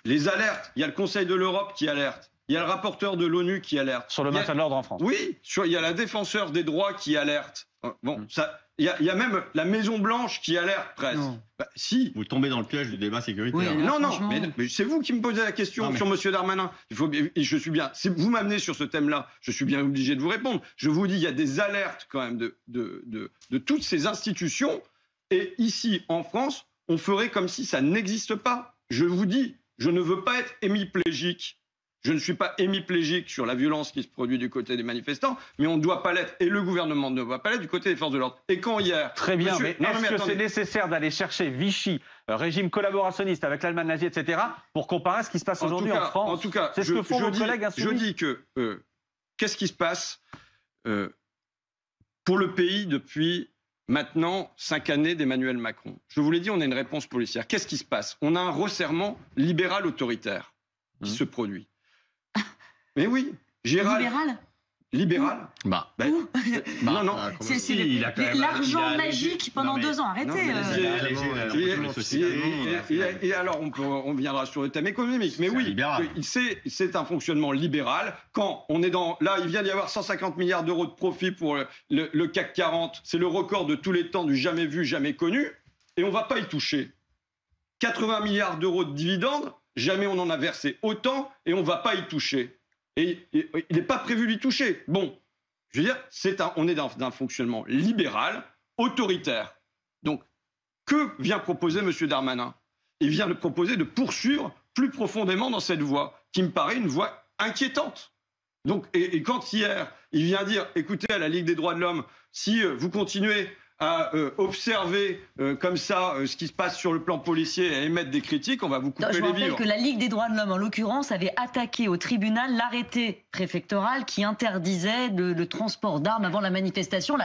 B: les alertes, il y a le Conseil de l'Europe qui alerte, il y a le rapporteur de l'ONU qui alerte.
D: Sur le maintien de l'ordre en France.
B: Oui, il y a la défenseur des droits qui alerte. Bon, il y a même la Maison-Blanche qui alerte presque. Bah, si.
C: Vous tombez dans le piège du débat sécuritaire.
E: Oui,
B: mais c'est vous qui me posez la question sur M. Darmanin. Je suis bien. Si vous m'amenez sur ce thème-là, je suis bien obligé de vous répondre. Je vous dis, il y a des alertes quand même de toutes ces institutions. Et ici, en France, on ferait comme si ça n'existe pas. Je vous dis, je ne veux pas être hémiplégique. Je ne suis pas hémiplégique sur la violence qui se produit du côté des manifestants, mais on ne doit pas l'être, et le gouvernement ne doit pas l'être du côté des forces de l'ordre. Et quand hier...
D: Très bien, mais est-ce que c'est nécessaire d'aller chercher Vichy, régime collaborationniste avec l'Allemagne nazie, etc., pour comparer à ce qui se passe aujourd'hui en France?
B: En tout cas,
D: c'est ce que font vos collègues insoumis.
B: Je dis que qu'est-ce qui se passe pour le pays depuis maintenant 5 années d'Emmanuel Macron? Je vous l'ai dit, on a une réponse policière. Qu'est-ce qui se passe? On a un resserrement libéral autoritaire qui se produit. Mais oui, Gérald. Libéral
E: non. C'est l'argent magique pendant 2 ans. Arrêtez.
B: Et alors, on viendra sur le thème économique. Mais oui, c'est un fonctionnement libéral. Quand on est dans... Là, il vient d'y avoir 150 milliards d'euros de profit pour le CAC 40. C'est le record de tous les temps du jamais vu, jamais connu. Et on ne va pas y toucher. 80 milliards d'euros de dividendes, jamais on en a versé autant et on ne va pas y toucher. Et il n'est pas prévu d'y toucher. Bon, je veux dire, on est dans un fonctionnement libéral, autoritaire. Donc, que vient proposer M. Darmanin? Il vient de proposer de poursuivre plus profondément dans cette voie, qui me paraît une voie inquiétante. Donc, et quand hier, il vient dire, écoutez, à la Ligue des droits de l'homme, si vous continuez à observer comme ça ce qui se passe sur le plan policier et à émettre des critiques, on va vous couper les vivres.
E: Je rappelle que la Ligue des droits de l'homme, en l'occurrence, avait attaqué au tribunal l'arrêté préfectoral qui interdisait le transport d'armes avant la manifestation.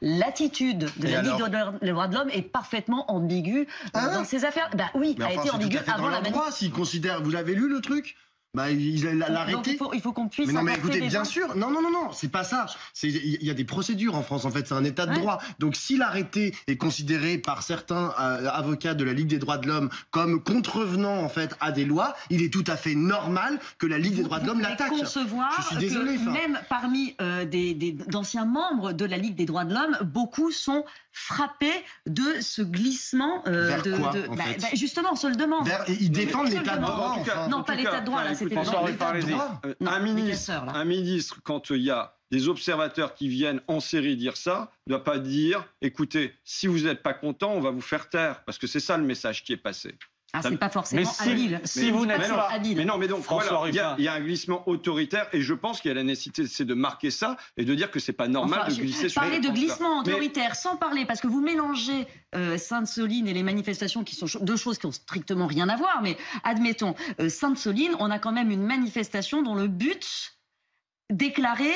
E: L'attitude de la Ligue des droits de l'homme est parfaitement ambiguë dans ces affaires. Bah oui, a été ambiguë avant la manifestation.
G: S'il considère, vous l'avez lu le truc? Bah, il l'a arrêté.
E: Donc il faut qu'on puisse.
G: Mais non, mais écoutez, bien sûr. Non, c'est pas ça. Il y a des procédures en France, en fait, c'est un état de droit. Donc, si l'arrêté est considéré par certains avocats de la Ligue des droits de l'homme comme contrevenant, en fait, à des lois, il est tout à fait normal que la Ligue des droits de l'homme l'attaque.
E: Concevoir
G: Je suis désolé.
E: Que même parmi d'anciens membres de la Ligue des droits de l'homme, beaucoup sont frappés de ce glissement.
G: Vers quoi, en fait
E: justement, on se le demande.
G: Ils défendent l'état de droit.
E: Non, pas l'état de droit, là, c'est
B: Un ministre, quand il y a des observateurs qui viennent en série dire ça, ne doit pas dire « Écoutez, si vous n'êtes pas content, on va vous faire taire », parce que c'est ça le message qui est passé.
E: Ah, c'est pas forcément habile.
D: Si vous n'êtes pas
E: habile.
B: Mais non, mais donc voilà, il y a un glissement autoritaire et je pense qu'il y a la nécessité, c'est de marquer ça et de dire que c'est pas normal de glisser sur les...
E: Parler de glissement autoritaire sans parler, parce que vous mélangez Sainte-Soline et les manifestations qui sont deux choses qui ont strictement rien à voir, mais admettons, Sainte-Soline, on a quand même une manifestation dont le but déclaré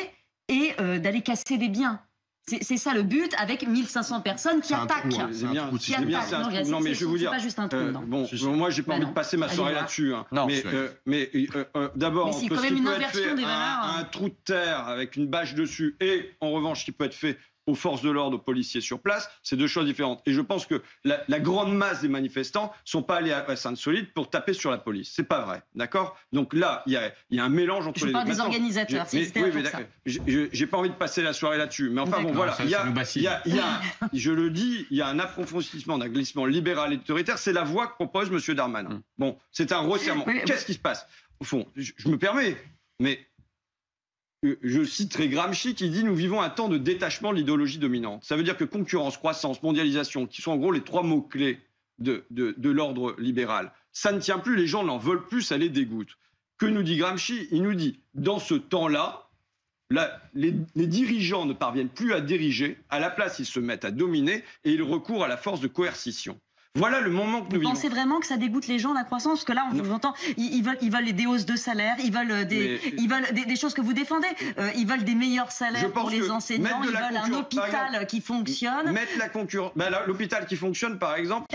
E: est d'aller casser des biens. C'est ça le but, avec 1500 personnes qui attaquent.
B: C'est bien. Non, mais je vais vous dire.
E: C'est pas juste un trou, non.
B: Bon, moi, j'ai pas envie de passer ma soirée là-dessus. Mais d'abord, entre ce qui peut être fait un trou de terre avec une bâche dessus et, en revanche, ce qui peut être fait aux forces de l'ordre, aux policiers sur place, c'est deux choses différentes. Et je pense que la grande masse des manifestants sont pas allés à Sainte-Soline pour taper sur la police. C'est pas vrai, d'accord? Donc là, il y a un mélange entre les deux.
E: Je parle des organisateurs,
B: j'ai pas envie de passer la soirée là-dessus. Mais enfin, bon, voilà, je le dis, il y a un approfondissement d'un glissement libéral et autoritaire. C'est la voie que propose M. Darmanin. Bon, c'est un resserrement. Qu'est-ce qui se passe? Au fond, je me permets, mais... Je citerai Gramsci qui dit « Nous vivons un temps de détachement de l'idéologie dominante ». Ça veut dire que concurrence, croissance, mondialisation, qui sont en gros les trois mots-clés de l'ordre libéral, ça ne tient plus, les gens n'en veulent plus, ça les dégoûte. Que nous dit Gramsci? Il nous dit « Dans ce temps-là, les dirigeants ne parviennent plus à diriger, à la place ils se mettent à dominer et ils recourent à la force de coercition ». Voilà le moment que nous vivons.
E: Vous pensez vraiment que ça dégoûte les gens, la croissance? Parce que là, on vous entend, ils veulent des hausses de salaire, ils veulent des choses que vous défendez. Ils veulent des meilleurs salaires pour les enseignants, ils veulent un hôpital qui fonctionne.
B: Mettre la concurrence... l'hôpital qui fonctionne, par exemple...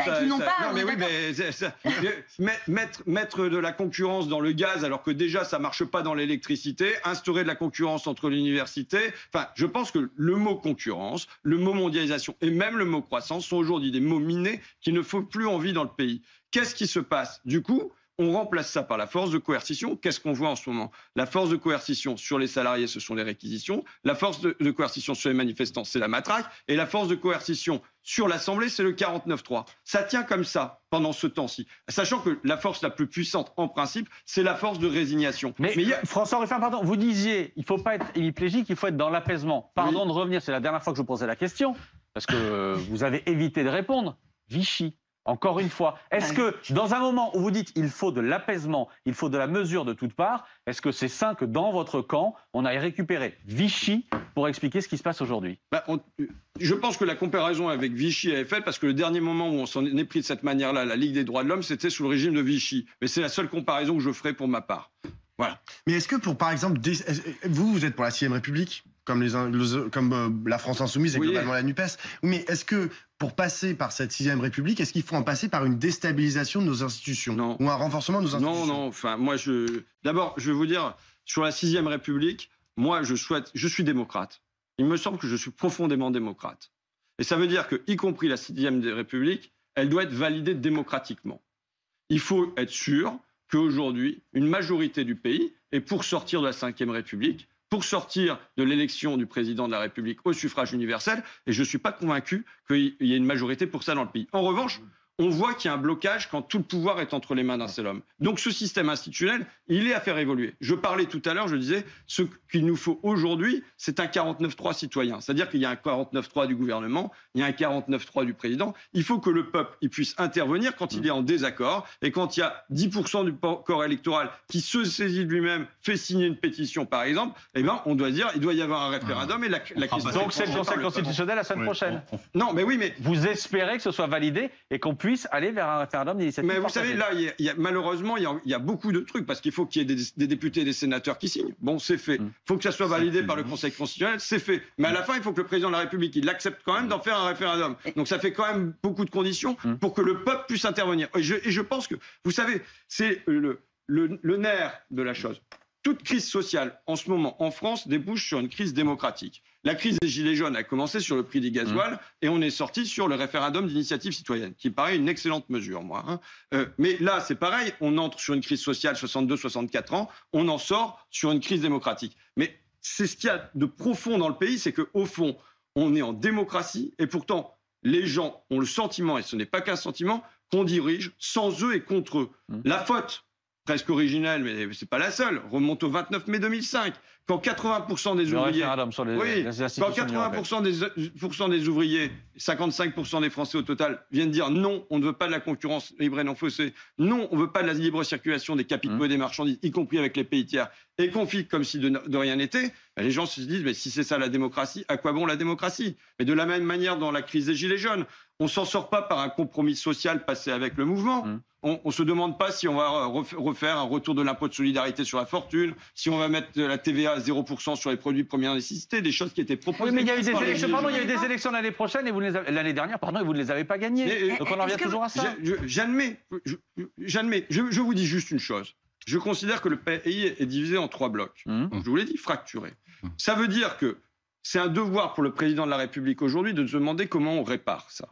B: Mettre de la concurrence dans le gaz, alors que déjà, ça ne marche pas dans l'électricité, instaurer de la concurrence entre l'université... Enfin, je pense que le mot concurrence, le mot mondialisation et même le mot croissance sont aujourd'hui des mots minés qui ne faut plus envie dans le pays. Qu'est-ce qui se passe? Du coup, on remplace ça par la force de coercition. Qu'est-ce qu'on voit en ce moment? La force de coercition sur les salariés, ce sont les réquisitions. La force de coercition sur les manifestants, c'est la matraque. Et la force de coercition sur l'Assemblée, c'est le 49-3. Ça tient comme ça pendant ce temps-ci. Sachant que la force la plus puissante, en principe, c'est la force de résignation.
D: Mais François Ruffin, pardon, vous disiez, il ne faut pas être hémiplégique, il faut être dans l'apaisement. Pardon de revenir, c'est la dernière fois que je vous posais la question, parce que vous avez évité de répondre. Vichy, encore une fois. Est-ce que, dans un moment où vous dites il faut de l'apaisement, il faut de la mesure de toutes parts, est-ce que c'est sain que dans votre camp, on aille récupérer Vichy pour expliquer ce qui se passe aujourd'hui?
B: Je pense que la comparaison avec Vichy est faite parce que le dernier moment où on s'en est pris de cette manière-là, la Ligue des droits de l'homme, c'était sous le régime de Vichy. Mais c'est la seule comparaison que je ferai pour ma part. Voilà.
G: Mais est-ce que par exemple, vous êtes pour la 6ème République comme la France Insoumise et globalement la NUPES. Mais est-ce que, pour passer par cette 6ème République, est-ce qu'il faut en passer par une déstabilisation de nos institutions ou un renforcement de nos institutions?
B: Non. Enfin, moi, d'abord, je vais vous dire, sur la 6ème République, moi, je suis démocrate. Il me semble que je suis profondément démocrate. Et ça veut dire que, y compris la 6ème République, elle doit être validée démocratiquement. Il faut être sûr qu'aujourd'hui, une majorité du pays, et pour sortir de la 5ème République, pour sortir de l'élection du président de la République au suffrage universel, et je ne suis pas convaincu qu'il y ait une majorité pour ça dans le pays. En revanche, on voit qu'il y a un blocage quand tout le pouvoir est entre les mains d'un seul homme. Donc ce système institutionnel, il est à faire évoluer. Je parlais tout à l'heure, je disais, ce qu'il nous faut aujourd'hui, c'est un 49-3 citoyen. C'est-à-dire qu'il y a un 49-3 du gouvernement, il y a un 49-3 du président. Il faut que le peuple il puisse intervenir quand il est en désaccord et quand il y a 10% du corps électoral qui se saisit de lui-même, fait signer une pétition par exemple, eh ben, on doit dire il doit y avoir un référendum et la question...
D: Donc c'est le Conseil constitutionnel la semaine prochaine.
B: Non, mais oui, mais...
D: Vous espérez que ce soit validé et qu'on puisse aller vers un référendum d'initiative
B: Mais vous
D: partagée.
B: savez, là, malheureusement, il y a beaucoup de trucs, parce qu'il faut qu'il y ait des députés et des sénateurs qui signent. Bon, c'est fait. Il faut que ça soit validé par le Conseil constitutionnel, c'est fait. Mais à la fin, il faut que le président de la République, il accepte quand même d'en faire un référendum. Donc ça fait quand même beaucoup de conditions pour que le peuple puisse intervenir. Et je pense que, vous savez, c'est le nerf de la chose. Toute crise sociale, en ce moment, en France, débouche sur une crise démocratique. La crise des Gilets jaunes a commencé sur le prix des gasoils et on est sorti sur le référendum d'initiative citoyenne, qui paraît une excellente mesure, moi. Mais là, c'est pareil, on entre sur une crise sociale, 62-64 ans, on en sort sur une crise démocratique. Mais c'est ce qu'il y a de profond dans le pays, c'est qu'au fond, on est en démocratie et pourtant, les gens ont le sentiment, et ce n'est pas qu'un sentiment, qu'on dirige sans eux et contre eux. La faute presque originelle, mais c'est pas la seule, remonte au 29 mai 2005, quand 80% des ouvriers...
D: Sur les institutions
B: quand 80% des ouvriers, 55% des Français au total, viennent dire non, on ne veut pas de la concurrence libre et non faussée, non, on ne veut pas de la libre circulation des capitaux et des marchandises, y compris avec les pays tiers, et qu'on fit comme si de rien n'était, les gens se disent, mais si c'est ça la démocratie, à quoi bon la démocratie? Mais de la même manière, dans la crise des Gilets jaunes, on ne s'en sort pas par un compromis social passé avec le mouvement. On ne se demande pas si on va refaire un retour de l'impôt de solidarité sur la fortune, si on va mettre la TVA à 0% sur les produits de première nécessité, des choses qui étaient proposées.
D: Oui, mais il y a eu des élections l'année prochaine, et l'année dernière, et vous ne les avez pas gagnées. Donc on en revient toujours à ça.
B: J'admets. Je vous dis juste une chose. Je considère que le pays est divisé en 3 blocs. Je vous l'ai dit, fracturé. Ça veut dire que c'est un devoir pour le président de la République aujourd'hui de se demander comment on répare ça.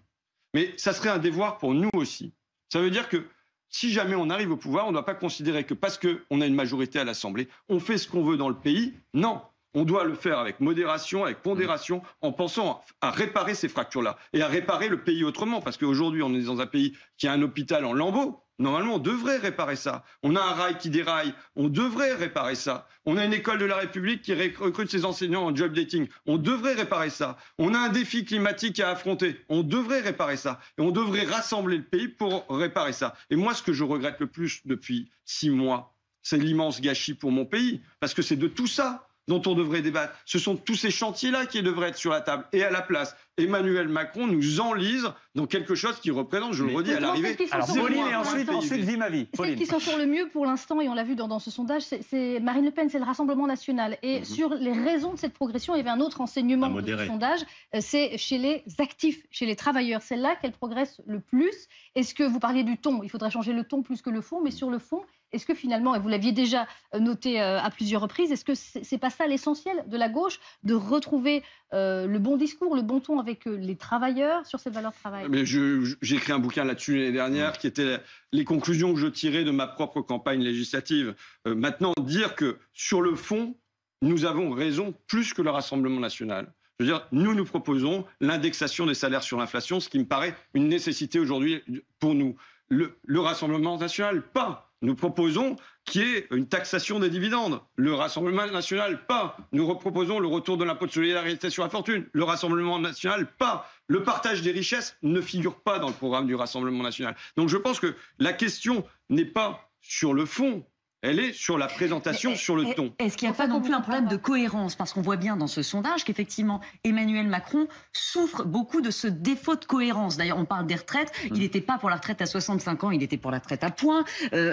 B: Mais ça serait un devoir pour nous aussi. Ça veut dire que si jamais on arrive au pouvoir, on ne doit pas considérer que parce qu'on a une majorité à l'Assemblée, on fait ce qu'on veut dans le pays. Non, on doit le faire avec modération, avec pondération, en pensant à réparer ces fractures-là et à réparer le pays autrement. Parce qu'aujourd'hui, on est dans un pays qui a un hôpital en lambeaux. Normalement, on devrait réparer ça. On a un rail qui déraille. On devrait réparer ça. On a une école de la République qui recrute ses enseignants en job dating. On devrait réparer ça. On a un défi climatique à affronter. On devrait réparer ça. Et on devrait rassembler le pays pour réparer ça. Et moi, ce que je regrette le plus depuis 6 mois, c'est l'immense gâchis pour mon pays. Parce que c'est de tout ça dont on devrait débattre. Ce sont tous ces chantiers-là qui devraient être sur la table. Et à la place, Emmanuel Macron nous enlise dans quelque chose qui représente, je le redis, à l'arrivée...
D: Alors, Pauline, et ensuite vie ma vie.
A: Celle qui s'en sort le mieux pour l'instant, et on l'a vu dans ce sondage, c'est Marine Le Pen, c'est le Rassemblement national. Et sur les raisons de cette progression, il y avait un autre enseignement de ce sondage, c'est chez les actifs, chez les travailleurs. C'est là qu'elle progresse le plus. Est-ce que vous parliez du ton? Il faudrait changer le ton plus que le fond, mais sur le fond, est-ce que finalement, et vous l'aviez déjà noté à plusieurs reprises, est-ce que c'est pas ça l'essentiel de la gauche, de retrouver le bon discours, le bon ton avec les travailleurs sur ces valeurs de travail?
B: Mais j'ai écrit un bouquin là-dessus l'année dernière qui était les conclusions que je tirais de ma propre campagne législative. Maintenant, dire que sur le fond, nous avons raison plus que le Rassemblement national. Je veux dire, nous proposons l'indexation des salaires sur l'inflation, ce qui me paraît une nécessité aujourd'hui pour nous. Le Rassemblement national, pas. Nous proposons qu'il y ait une taxation des dividendes. Le Rassemblement national, pas. Nous proposons le retour de l'impôt de solidarité sur la fortune. Le Rassemblement national, pas. Le partage des richesses ne figure pas dans le programme du Rassemblement national. Donc je pense que la question n'est pas sur le fond. Elle est sur la présentation, sur le ton.
E: Est-ce qu'il n'y a pas non plus un problème de cohérence? Parce qu'on voit bien dans ce sondage qu'effectivement, Emmanuel Macron souffre beaucoup de ce défaut de cohérence. D'ailleurs, on parle des retraites. Il n'était pas pour la retraite à 65 ans, il était pour la retraite à points.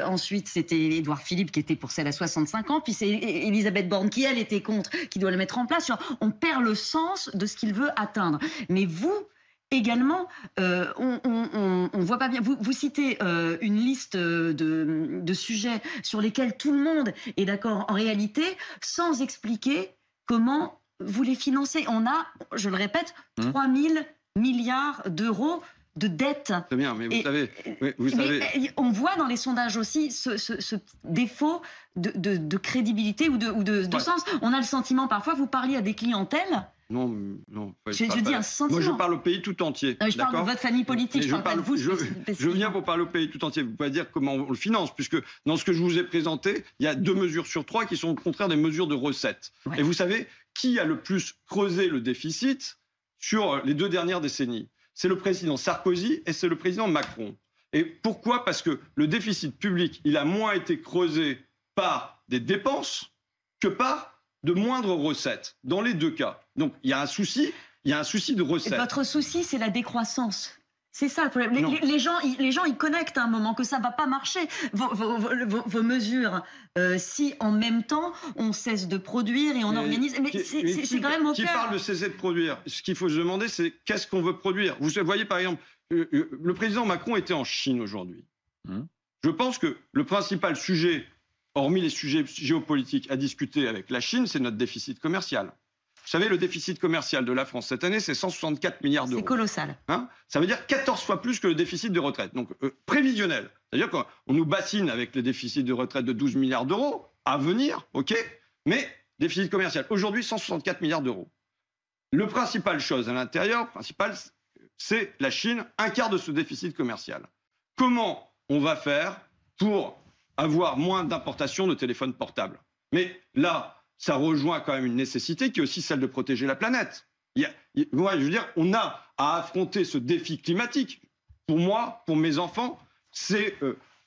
E: Ensuite, c'était Édouard Philippe qui était pour celle à 65 ans. Puis c'est Elisabeth Borne qui, elle, était contre, qui doit le mettre en place. On perd le sens de ce qu'il veut atteindre. Mais vous... Également, on voit pas bien. Vous citez une liste de sujets sur lesquels tout le monde est d'accord en réalité, sans expliquer comment vous les financez. On a, je le répète, 3 000 milliards d'euros de dettes.
B: C'est bien, mais vous savez...
E: on voit dans les sondages aussi ce défaut de crédibilité ou de sens. On a le sentiment, parfois, vous parliez à des clientèles...
B: Non.
E: Je dis un sentiment.
B: Moi, je parle au pays tout entier.
E: Non, je parle de votre famille politique.
B: Je viens pour parler au pays tout entier. Vous pouvez dire comment on le finance, puisque dans ce que je vous ai présenté, il y a 2 mesures sur 3 qui sont au contraire des mesures de recettes. Ouais. Et vous savez, qui a le plus creusé le déficit sur les 2 dernières décennies? C'est le président Sarkozy et c'est le président Macron. Et pourquoi? Parce que le déficit public, il a moins été creusé par des dépenses que par de moindres recettes, dans les 2 cas. Donc, il y a un souci de recettes.
E: Votre souci, c'est la décroissance. C'est ça le problème. Les gens, ils connectent à un moment que ça ne va pas marcher. Vos mesures, si en même temps, on cesse de produire et on organise... Mais c'est quand même au cœur.
B: Qui parle de cesser de produire? Ce qu'il faut se demander, c'est qu'est-ce qu'on veut produire? Vous voyez, par exemple, le président Macron était en Chine aujourd'hui. Je pense que le principal sujet... hormis les sujets géopolitiques à discuter avec la Chine, c'est notre déficit commercial. Vous savez, le déficit commercial de la France cette année, c'est 164 milliards d'euros.
E: C'est colossal.
B: Ça veut dire 14 fois plus que le déficit de retraite. Donc, prévisionnel. C'est-à-dire qu'on nous bassine avec le déficit de retraite de 12 milliards d'euros à venir, OK, mais déficit commercial. Aujourd'hui, 164 milliards d'euros. Le principal chose à l'intérieur, c'est la Chine, un quart de ce déficit commercial. Comment on va faire pour avoir moins d'importations de téléphones portables. Mais là, ça rejoint quand même une nécessité qui est aussi celle de protéger la planète. Moi, je veux dire, on a à affronter ce défi climatique. Pour moi, pour mes enfants, c'est,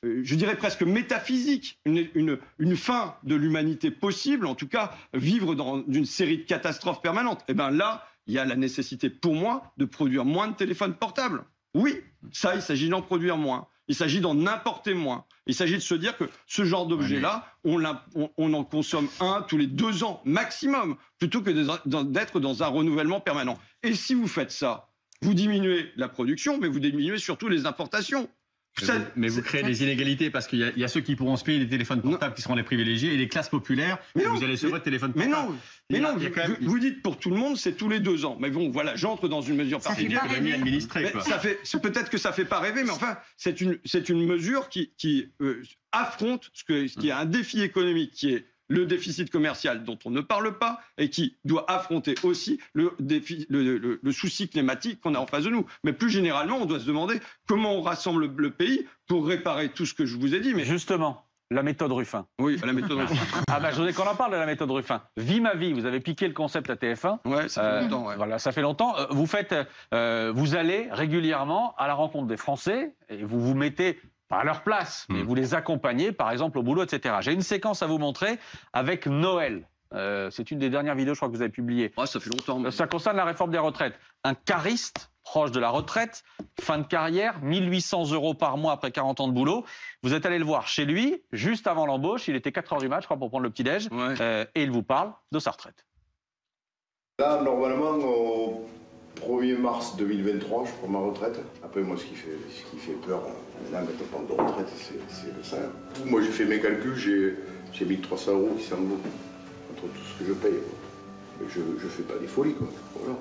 B: je dirais presque métaphysique, une fin de l'humanité possible, en tout cas, vivre dans une série de catastrophes permanentes. Et bien là, il y a la nécessité pour moi de produire moins de téléphones portables. Oui, ça, il s'agit d'en produire moins. Il s'agit d'en importer moins. Il s'agit de se dire que ce genre d'objet-là, on en consomme un tous les 2 ans maximum, plutôt que d'être dans un renouvellement permanent. Et si vous faites ça, vous diminuez la production, mais vous diminuez surtout les importations.
C: Mais vous créez des inégalités parce qu'il y a ceux qui pourront se payer des téléphones portables qui seront les privilégiés et les classes populaires vous allez se voir de téléphones portables.
B: Vous dites pour tout le monde, c'est tous les 2 ans. Mais bon, voilà, j'entre dans une mesure particulière.
C: C'est l'économie administrée.
B: Peut-être que ça fait pas rêver, mais enfin, c'est une mesure qui affronte ce qui est un défi économique qui est le déficit commercial dont on ne parle pas et qui doit affronter aussi le souci climatique qu'on a en face de nous. Mais plus généralement, on doit se demander comment on rassemble le pays pour réparer tout ce que je vous ai dit. Mais
D: justement, la méthode Ruffin.
B: Oui, la méthode Ruffin.
D: Je voudrais qu'on en parle de la méthode Ruffin. Vie ma vie, vous avez piqué le concept à TF1.
B: Ouais, ça fait longtemps. Ouais.
D: Voilà, ça fait longtemps. Vous allez régulièrement à la rencontre des Français et vous vous mettez pas à leur place, mais vous les accompagnez, par exemple, au boulot, etc. J'ai une séquence à vous montrer avec Noël. C'est une des dernières vidéos, je crois, que vous avez publiées.
B: Ouais, ça fait longtemps.
D: Ça concerne la réforme des retraites. Un cariste proche de la retraite, fin de carrière, 1 800 € par mois après 40 ans de boulot. Vous êtes allé le voir chez lui, juste avant l'embauche. Il était 4h du mat, je crois, pour prendre le petit-déj. Ouais. Et il vous parle de sa retraite.
H: Là, normalement, au 1er mars 2023, je prends ma retraite. Après, moi, ce qui fait peur, là, quand on parle de retraite, c'est le salaire. Moi, j'ai fait mes calculs, j'ai mis 300 € qui s'en vont entre tout ce que je paye. Mais je fais pas des folies, quoi. Voilà.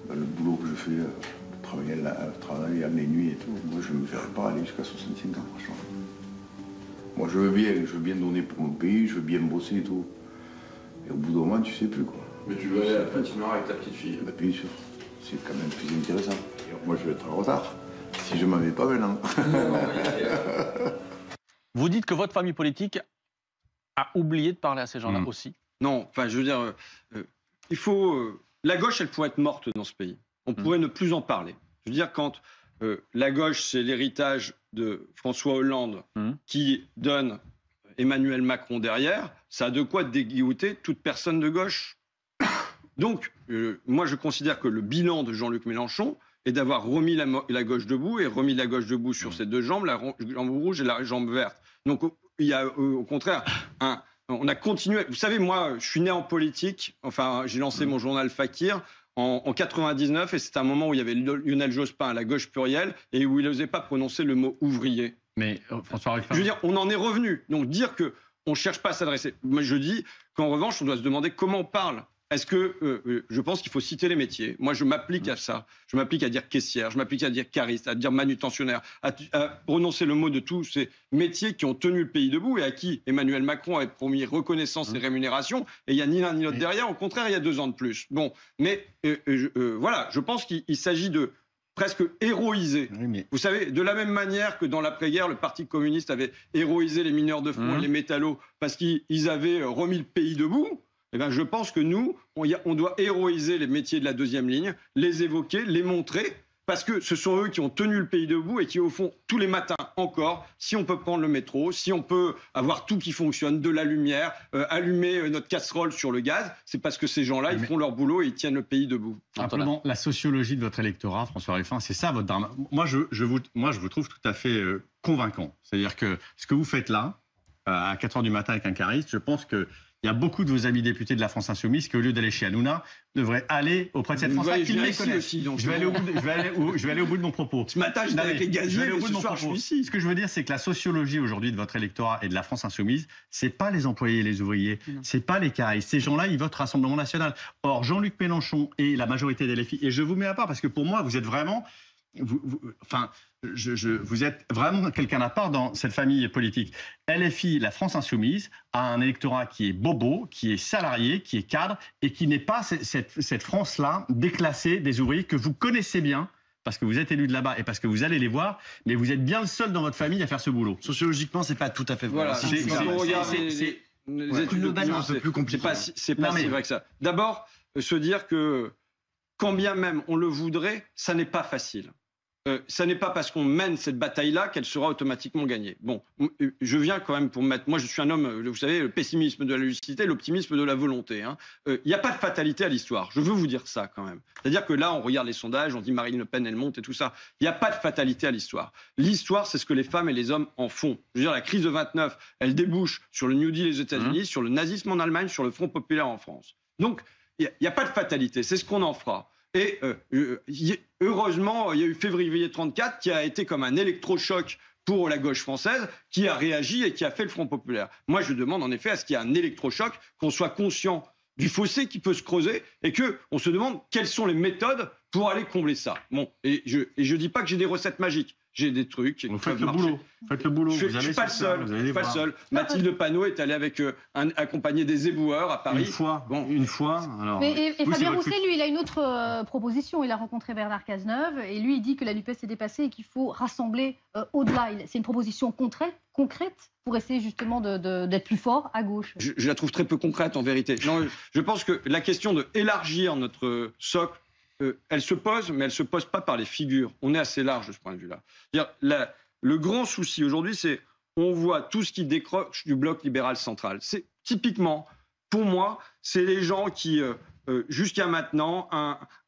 H: Dans le boulot que je fais, travailler à mes nuits et tout, moi, je ne me verrai pas aller jusqu'à 65 ans, franchement. Moi, je veux bien donner pour mon pays, je veux bien bosser et tout. Et au bout d'un moment, tu sais plus, quoi.
I: Mais tu veux aller à la patinoire avec ta petite fille?
H: Bah, bien sûr. C'est quand même plus intéressant. Et moi, je vais être en retard. Si je ne m'en vais pas maintenant.
D: Vous dites que votre famille politique a oublié de parler à ces gens-là aussi?
B: Non, enfin, je veux dire, il faut... la gauche, elle pourrait être morte dans ce pays. On pourrait ne plus en parler. Je veux dire, quand la gauche, c'est l'héritage de François Hollande qui donne Emmanuel Macron derrière, ça a de quoi dégoûter toute personne de gauche. Donc, moi, je considère que le bilan de Jean-Luc Mélenchon est d'avoir remis la gauche debout et remis la gauche debout sur ses 2 jambes, la jambe rouge et la jambe verte. Donc, il y a au contraire on a continué. Vous savez, moi, je suis né en politique. Enfin, j'ai lancé mon journal Fakir en 99 et c'est un moment où il y avait Lionel Jospin à la gauche plurielle et où il n'osait pas prononcer le mot ouvrier.
C: Mais François Ruffin...
B: Je veux dire, on en est revenu. Donc, dire qu'on ne cherche pas à s'adresser. Moi, je dis qu'en revanche, on doit se demander comment on parle. Est-ce que je pense qu'il faut citer les métiers? Moi, je m'applique à ça. Je m'applique à dire caissière, je m'applique à dire cariste, à dire manutentionnaire, à prononcer le mot de tous ces métiers qui ont tenu le pays debout et à qui Emmanuel Macron avait promis reconnaissance et rémunération. Et il n'y a ni l'un ni l'autre derrière. Au contraire, il y a 2 ans de plus. Bon, mais voilà, je pense qu'il s'agit de presque héroïser. Vous savez, de la même manière que dans l'après-guerre, le Parti communiste avait héroïsé les mineurs de fond et les métallos parce qu'ils avaient remis le pays debout. Eh bien, je pense que nous, on doit héroïser les métiers de la 2e ligne, les évoquer, les montrer, parce que ce sont eux qui ont tenu le pays debout et qui, au fond, tous les matins encore, si on peut prendre le métro, si on peut avoir tout qui fonctionne, de la lumière, allumer notre casserole sur le gaz, c'est parce que ces gens-là, ils font leur boulot et ils tiennent le pays debout.
C: Simplement, la sociologie de votre électorat, François Ruffin, c'est ça votre drame. Moi, je vous trouve tout à fait convaincant. C'est-à-dire que ce que vous faites là, à 4h du matin avec un cariste, je pense que il y a beaucoup de vos amis députés de la France Insoumise qui, au lieu d'aller chez Hanouna, devraient aller auprès de cette France-là qui les connaissent. Aussi, donc je vais aller au bout de mon propos.
B: Ce matin, j'étais avec les gaziers, mais ce soir, je suis ici.
C: Ce que je veux dire, c'est que la sociologie aujourd'hui de votre électorat et de la France Insoumise, c'est pas les employés et les ouvriers, c'est pas les caristes. Ces gens-là, ils votent Rassemblement National. Or, Jean-Luc Mélenchon et la majorité des LFI, et je vous mets à part parce que pour moi, vous êtes vraiment... Vous êtes vraiment quelqu'un à part dans cette famille politique. LFI, la France Insoumise, a un électorat qui est bobo, qui est salarié, qui est cadre et qui n'est pas cette France-là déclassée des ouvriers que vous connaissez bien parce que vous êtes élu de là-bas et parce que vous allez les voir, mais vous êtes bien le seul dans votre famille à faire ce boulot.
G: Sociologiquement, c'est pas tout à fait vrai.
B: Voilà,
G: C'est
B: les études
G: globalement un peu plus compliqué.
B: C'est pas si vrai que ça. D'abord, se dire que quand bien même on le voudrait, ça n'est pas facile. Ça n'est pas parce qu'on mène cette bataille-là qu'elle sera automatiquement gagnée. Bon, je viens quand même pour mettre... Moi, je suis un homme, vous savez, le pessimisme de la lucidité, l'optimisme de la volonté. Il n'y a pas de fatalité à l'histoire. Je veux vous dire ça quand même. C'est-à-dire que là, on regarde les sondages, on dit Marine Le Pen, elle monte et tout ça. Il n'y a pas de fatalité à l'histoire. L'histoire, c'est ce que les femmes et les hommes en font. Je veux dire, la crise de 29, elle débouche sur le New Deal aux États-Unis, sur le nazisme en Allemagne, sur le Front populaire en France. Donc, il n'y a pas de fatalité. C'est ce qu'on en fera. Et heureusement, il y a eu février 34 qui a été comme un électrochoc pour la gauche française, qui a réagi et qui a fait le Front populaire. Moi, je demande en effet à ce qu'il y ait un électrochoc, qu'on soit conscient du fossé qui peut se creuser et qu'on se demande quelles sont les méthodes pour aller combler ça. Bon, et je dis pas que j'ai des recettes magiques. J'ai des trucs.
C: Vous faites le boulot. Faites le boulot.
B: Je ne suis pas le seul. Je suis pas le seul. Mathilde Panot est allée avec accompagnée des éboueurs à Paris.
C: Une fois. Alors,
A: et Fabien Roussel, lui, il a une autre proposition. Il a rencontré Bernard Cazeneuve et lui, il dit que la NUPES est dépassée et qu'il faut rassembler au-delà. C'est une proposition concrète pour essayer justement d'être plus fort à gauche.
B: Je la trouve très peu concrète en vérité. Non, je pense que la question d'élargir notre socle, elle se pose, mais elle ne se pose pas par les figures. On est assez large de ce point de vue-là. Le grand souci aujourd'hui, c'est on voit tout ce qui décroche du bloc libéral central. C'est typiquement, pour moi, c'est les gens qui, jusqu'à maintenant,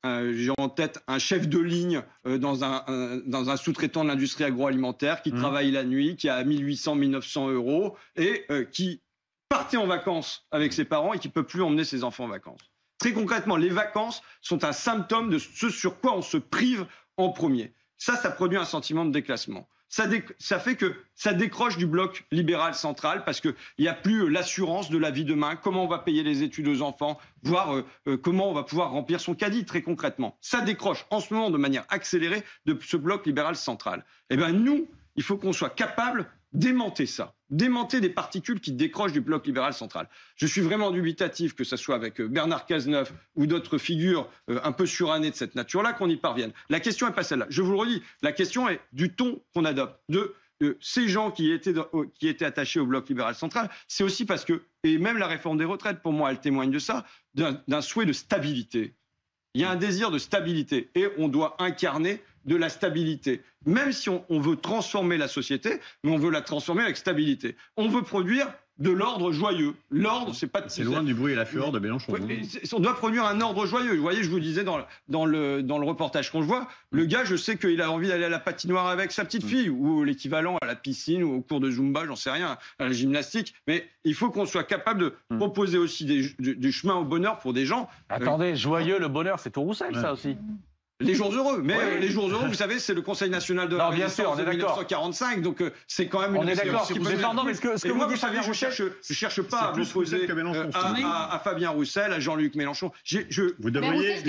B: j'ai en tête un chef de ligne dans un sous-traitant de l'industrie agroalimentaire qui travaille la nuit, qui a 1800-1900 euros et qui partait en vacances avec ses parents et qui ne peut plus emmener ses enfants en vacances. Très concrètement, les vacances sont un symptôme de ce sur quoi on se prive en premier. Ça produit un sentiment de déclassement. Ça fait que ça décroche du bloc libéral central parce qu'il n'y a plus l'assurance de la vie demain, comment on va payer les études aux enfants, voire comment on va pouvoir remplir son caddie très concrètement. Ça décroche en ce moment de manière accélérée de ce bloc libéral central. Eh bien nous, il faut qu'on soit capable d'aimanter ça. Démonter des particules qui décrochent du bloc libéral central. Je suis vraiment dubitatif que ce soit avec Bernard Cazeneuve ou d'autres figures un peu surannées de cette nature-là qu'on y parvienne. La question n'est pas celle-là. Je vous le redis, la question est du ton qu'on adopte. De ces gens qui étaient attachés au bloc libéral central, c'est aussi parce que, et même la réforme des retraites, pour moi, elle témoigne de ça, d'un souhait de stabilité. Il y a un désir de stabilité et on doit incarner de la stabilité. Même si on veut transformer la société, mais on veut la transformer avec stabilité. On veut produire de l'ordre joyeux. L'ordre, c'est pas...
C: C'est loin du bruit et la fureur de Mélenchon.
B: Oui, on doit produire un ordre joyeux. Vous voyez, je vous disais dans le reportage qu'on voit, le gars, je sais qu'il a envie d'aller à la patinoire avec sa petite fille, ou l'équivalent à la piscine, ou au cours de Zumba, j'en sais rien, à la gymnastique. Mais il faut qu'on soit capable de proposer aussi des chemins au bonheur pour des gens.
D: Attendez, joyeux, le bonheur, c'est tout Roussel, ça aussi.
B: Les jours heureux, mais les jours heureux, vous savez, c'est le Conseil national de la Résistance de 1945, donc c'est quand même...
D: On est d'accord.
B: Mais ce que vous dites, Fabien, je cherche pas à m'opposer à Fabien Roussel, à Jean-Luc Mélenchon.
C: Vous devriez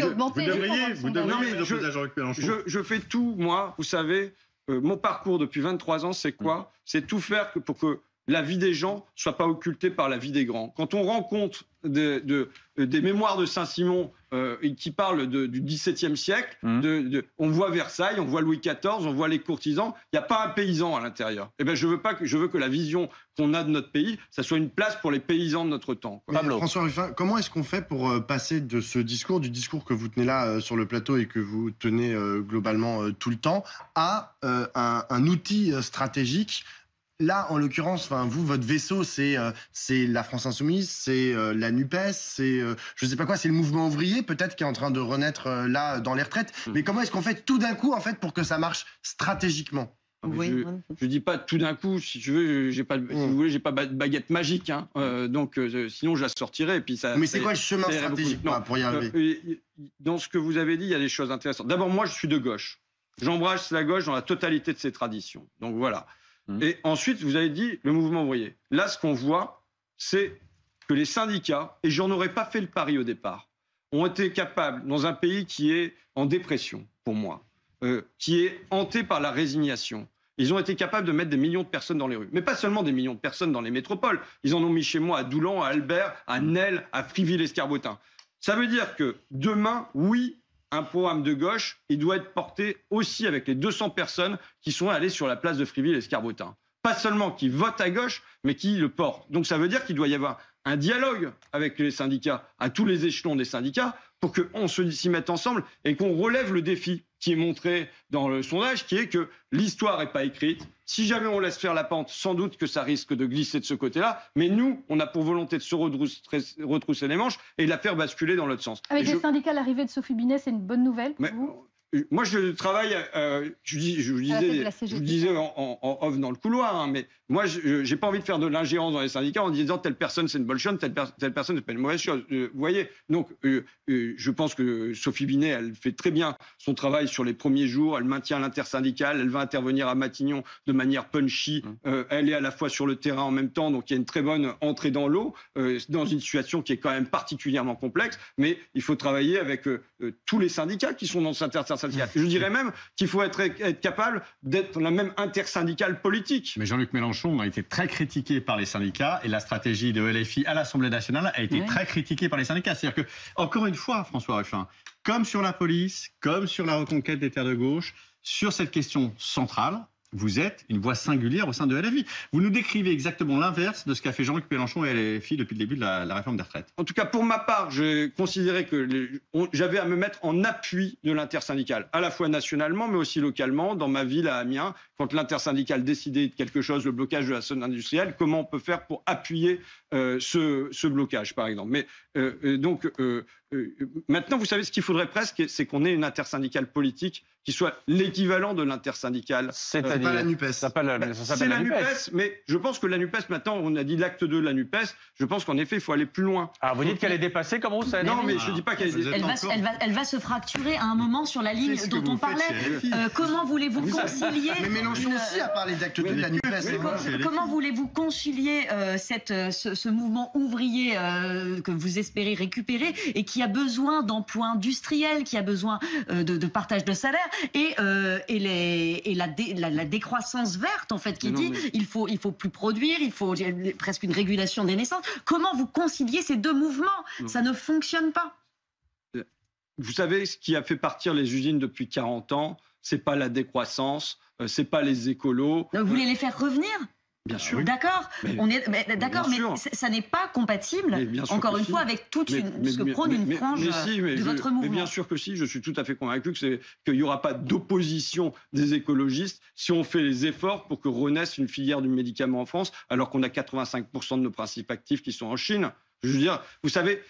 C: vous opposer à Jean-Luc Mélenchon.
B: Je fais tout, moi, vous savez, mon parcours depuis 23 ans, c'est quoi ? C'est tout faire pour que la vie des gens soit pas occultée par la vie des grands. Quand on rencontre des mémoires de Saint-Simon qui parlent du XVIIe siècle, on voit Versailles, on voit Louis XIV, on voit les courtisans, il n'y a pas un paysan à l'intérieur. Eh ben, je veux que la vision qu'on a de notre pays, ça soit une place pour les paysans de notre temps.
G: François Ruffin, comment est-ce qu'on fait pour passer de ce discours, du discours que vous tenez là sur le plateau et que vous tenez globalement tout le temps, à un outil stratégique? Là, en l'occurrence, vous, votre vaisseau, c'est la France Insoumise, c'est la NUPES, c'est je sais pas quoi, c'est le mouvement ouvrier peut-être qui est en train de renaître là dans les retraites. Mais comment est-ce qu'on fait tout d'un coup en fait pour que ça marche stratégiquement?
B: Je dis pas tout d'un coup, si tu veux, j'ai pas, si vous voulez, j'ai pas de baguette magique, hein, donc sinon je la sortirai. Et puis ça.
G: Mais c'est quoi le chemin stratégique pour y arriver?
B: Dans ce que vous avez dit, il y a des choses intéressantes. D'abord, moi, je suis de gauche. J'embrasse la gauche dans la totalité de ses traditions. Donc voilà. Et ensuite, vous avez dit le mouvement ouvrier. Là, ce qu'on voit, c'est que les syndicats, et j'en aurais pas fait le pari au départ, ont été capables, dans un pays qui est en dépression, pour moi, qui est hanté par la résignation, ils ont été capables de mettre des millions de personnes dans les rues. Mais pas seulement des millions de personnes dans les métropoles. Ils en ont mis chez moi à Doulan, à Albert, à Nesle, à Friville-Escarbotin. Ça veut dire que demain, oui, un programme de gauche, il doit être porté aussi avec les 200 personnes qui sont allées sur la place de Fréville-Escarbotin. Pas seulement qui votent à gauche, mais qui le portent. Donc ça veut dire qu'il doit y avoir un dialogue avec les syndicats, à tous les échelons des syndicats, pour qu'on s'y mette ensemble et qu'on relève le défi qui est montré dans le sondage, qui est que l'histoire n'est pas écrite. Si jamais on laisse faire la pente, sans doute que ça risque de glisser de ce côté-là. Mais nous, on a pour volonté de se retrousser les manches et de la faire basculer dans l'autre sens.
A: Avec les syndicats, l'arrivée de Sophie Binet, c'est une bonne nouvelle pour vous ?
B: Moi, je travaille, je vous disais en off dans le couloir, hein, mais moi, je n'ai pas envie de faire de l'ingérence dans les syndicats en disant telle personne c'est une bonne chose, telle personne c'est pas une mauvaise chose. Vous voyez, donc je pense que Sophie Binet, elle fait très bien son travail sur les premiers jours, elle maintient l'intersyndicale, elle va intervenir à Matignon de manière punchy, elle est à la fois sur le terrain en même temps, donc il y a une très bonne entrée dans l'eau, dans une situation qui est quand même particulièrement complexe, mais il faut travailler avec tous les syndicats qui sont dans cette intersyndicale. Je dirais même qu'il faut être capable d'être la même intersyndicale politique.
C: Mais Jean-Luc Mélenchon a été très critiqué par les syndicats et la stratégie de LFI à l'Assemblée nationale a été très critiquée par les syndicats. C'est-à-dire que, encore une fois, François Ruffin, comme sur la police, comme sur la reconquête des terres de gauche, sur cette question centrale, vous êtes une voix singulière au sein de LFI. Vous nous décrivez exactement l'inverse de ce qu'a fait Jean-Luc Mélenchon et LFI depuis le début de la réforme des retraites.
B: En tout cas, pour ma part, j'ai considéré que j'avais à me mettre en appui de l'intersyndicale, à la fois nationalement, mais aussi localement, dans ma ville à Amiens, quand l'intersyndicale décidait de quelque chose, le blocage de la zone industrielle, comment on peut faire pour appuyer ce blocage, par exemple. Mais maintenant, vous savez, ce qu'il faudrait presque, c'est qu'on ait une intersyndicale politique qui soit l'équivalent de l'intersyndicale.
G: C'est pas la NUPES.
B: C'est la NUPES, mais je pense que la NUPES, maintenant, on a dit l'acte 2 de la NUPES, je pense qu'en effet, il faut aller plus loin.
D: Alors, vous dites qu'elle est dépassée, comment vous savez ?
B: Non, mais je ne dis pas qu'elle est dépassée.
E: Elle va se fracturer à un moment sur la ligne dont on parlait. Comment voulez-vous concilier...
G: Mais Mélenchon aussi a parlé d'acte 2 de la NUPES.
E: Comment voulez-vous concilier ce mouvement ouvrier que vous espérez récupérer et qui a besoin d'emplois industriels, qui a besoin de partage de salaire et la décroissance verte en fait qui il faut plus produire, il faut presque une régulation des naissances. Comment vous conciliez ces deux mouvements ? Ça ne fonctionne pas.
B: Vous savez, ce qui a fait partir les usines depuis 40 ans, c'est pas la décroissance, c'est pas les écolos.
E: Donc vous voulez les faire revenir ?
B: Bien sûr.
E: D'accord, mais ça n'est pas compatible, encore une fois, avec ce que prône une frange de votre mouvement.
B: Mais bien sûr que si, je suis tout à fait convaincu qu'il n'y aura pas d'opposition des écologistes si on fait les efforts pour que renaisse une filière du médicament en France, alors qu'on a 85% de nos principes actifs qui sont en Chine. Je veux dire, vous savez,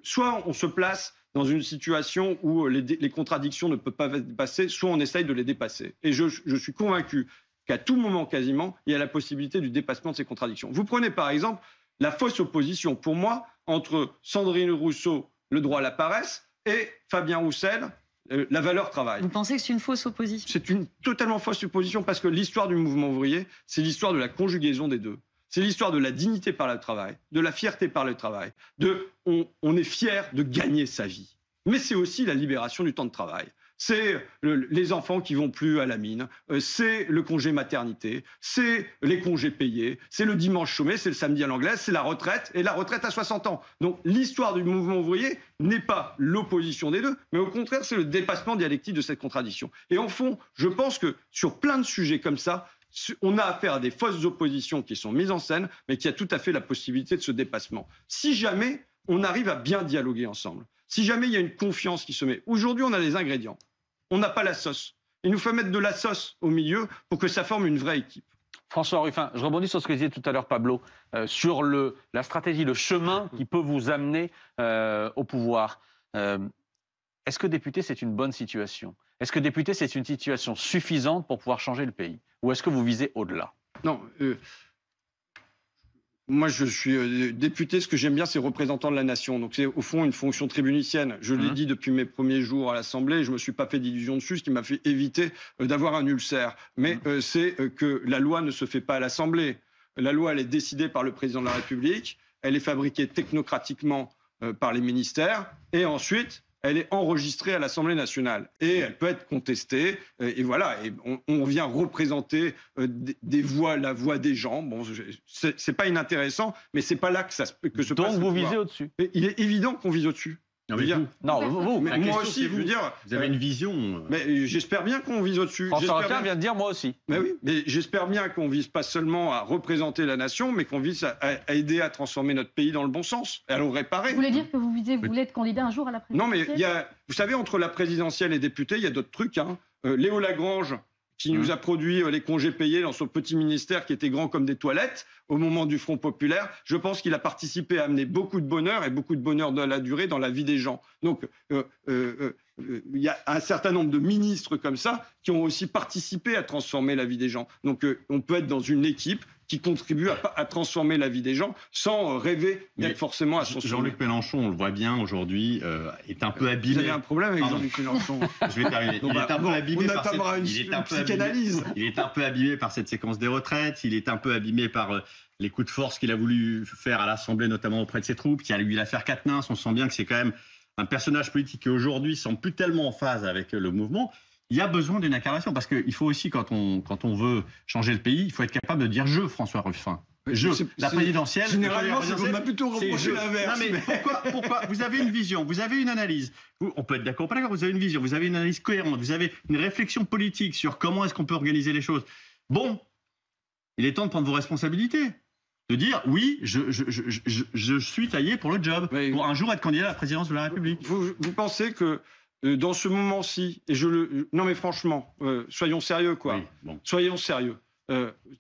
B: soit on se place dans une situation où les contradictions ne peuvent pas passer, soit on essaye de les dépasser. Et je suis convaincu qu'à tout moment quasiment, il y a la possibilité du dépassement de ces contradictions. Vous prenez par exemple la fausse opposition, pour moi, entre Sandrine Rousseau, le droit à la paresse, et Fabien Roussel, la valeur travail.
E: Vous pensez que c'est une fausse opposition ?
B: C'est une totalement fausse opposition parce que l'histoire du mouvement ouvrier, c'est l'histoire de la conjugaison des deux. C'est l'histoire de la dignité par le travail, de la fierté par le travail, on est fier de gagner sa vie. Mais c'est aussi la libération du temps de travail. C'est les enfants qui vont plus à la mine, c'est le congé maternité, c'est les congés payés, c'est le dimanche chômé, c'est le samedi à l'anglaise, c'est la retraite, et la retraite à 60 ans. Donc l'histoire du mouvement ouvrier n'est pas l'opposition des deux, mais au contraire, c'est le dépassement dialectique de cette contradiction. Et en fond, je pense que sur plein de sujets comme ça, on a affaire à des fausses oppositions qui sont mises en scène, mais qui a tout à fait la possibilité de ce dépassement. Si jamais on arrive à bien dialoguer ensemble, si jamais il y a une confiance qui se met, aujourd'hui on a les ingrédients. On n'a pas la sauce. Il nous faut mettre de la sauce au milieu pour que ça forme une vraie équipe.
D: François Ruffin, je rebondis sur ce que disait tout à l'heure Pablo, sur la stratégie, le chemin qui peut vous amener au pouvoir. Est-ce que député, c'est une bonne situation ? Est-ce que député, c'est une situation suffisante pour pouvoir changer le pays ? Ou est-ce que vous visez au-delà ?
B: Non. Moi, je suis député. Ce que j'aime bien, c'est représentant de la nation. Donc, c'est au fond une fonction tribunicienne. Je l'ai dit depuis mes premiers jours à l'Assemblée. Je ne me suis pas fait d'illusions dessus, ce qui m'a fait éviter d'avoir un ulcère. Mais c'est que la loi ne se fait pas à l'Assemblée. La loi, elle est décidée par le président de la République. Elle est fabriquée technocratiquement par les ministères. Et ensuite, elle est enregistrée à l'Assemblée nationale. Et elle peut être contestée. Et voilà, et on vient représenter des voix, la voix des gens. Bon, c'est pas inintéressant, mais c'est pas là que se passe.
D: Donc vous visez au-dessus.
B: Il est évident qu'on vise au-dessus. Mais moi aussi, je veux dire.
C: Vous avez une vision.
B: Mais j'espère bien qu'on vise au-dessus.
D: François Ruffin vient de dire moi aussi.
B: Mais oui, mais j'espère bien qu'on vise pas seulement à représenter la nation, mais qu'on vise à aider à transformer notre pays dans le bon sens, à le réparer.
A: Vous voulez dire que vous voulez être candidat un jour à la présidentielle?
B: Non, mais vous savez, entre la présidentielle et député, il y a d'autres trucs. Léo Lagrange, qui nous a produit les congés payés dans son petit ministère qui était grand comme des toilettes au moment du Front populaire. Je pense qu'il a participé à amener beaucoup de bonheur et beaucoup de bonheur de la durée dans la vie des gens. Donc, il y a un certain nombre de ministres comme ça qui ont aussi participé à transformer la vie des gens. Donc, on peut être dans une équipe qui contribue à transformer la vie des gens sans rêver d'être forcément à son sommet.
C: Jean-Luc Mélenchon, on le voit bien aujourd'hui, est un peu abîmé.
B: Vous avez un problème avec Jean-Luc Mélenchon?
C: Je vais terminer. Il est un peu abîmé par
B: psychanalyse.
C: Il est un peu abîmé par cette séquence des retraites. Il est un peu abîmé par les coups de force qu'il a voulu faire à l'Assemblée, notamment auprès de ses troupes. Il y a eu l'affaire Quatennens. On sent bien que c'est quand même un personnage politique qui aujourd'hui semble plus tellement en phase avec le mouvement. Il y a besoin d'une incarnation, parce qu'il faut aussi, quand on veut changer le pays, il faut être capable de dire « je », François Ruffin. La présidentielle...
B: Généralement, on m'a plutôt reproché l'inverse.
C: Non, mais pourquoi vous avez une vision, vous avez une analyse. On peut être d'accord ou pas d'accord, vous avez une vision, vous avez une analyse cohérente, vous avez une réflexion politique sur comment est-ce qu'on peut organiser les choses. Bon, il est temps de prendre vos responsabilités. De dire, oui, je suis taillé pour le job, pour un jour être candidat à la présidence de la République.
B: Vous pensez que dans ce moment-ci, non mais franchement, soyons sérieux quoi.
C: Oui, bon.
B: Soyons sérieux.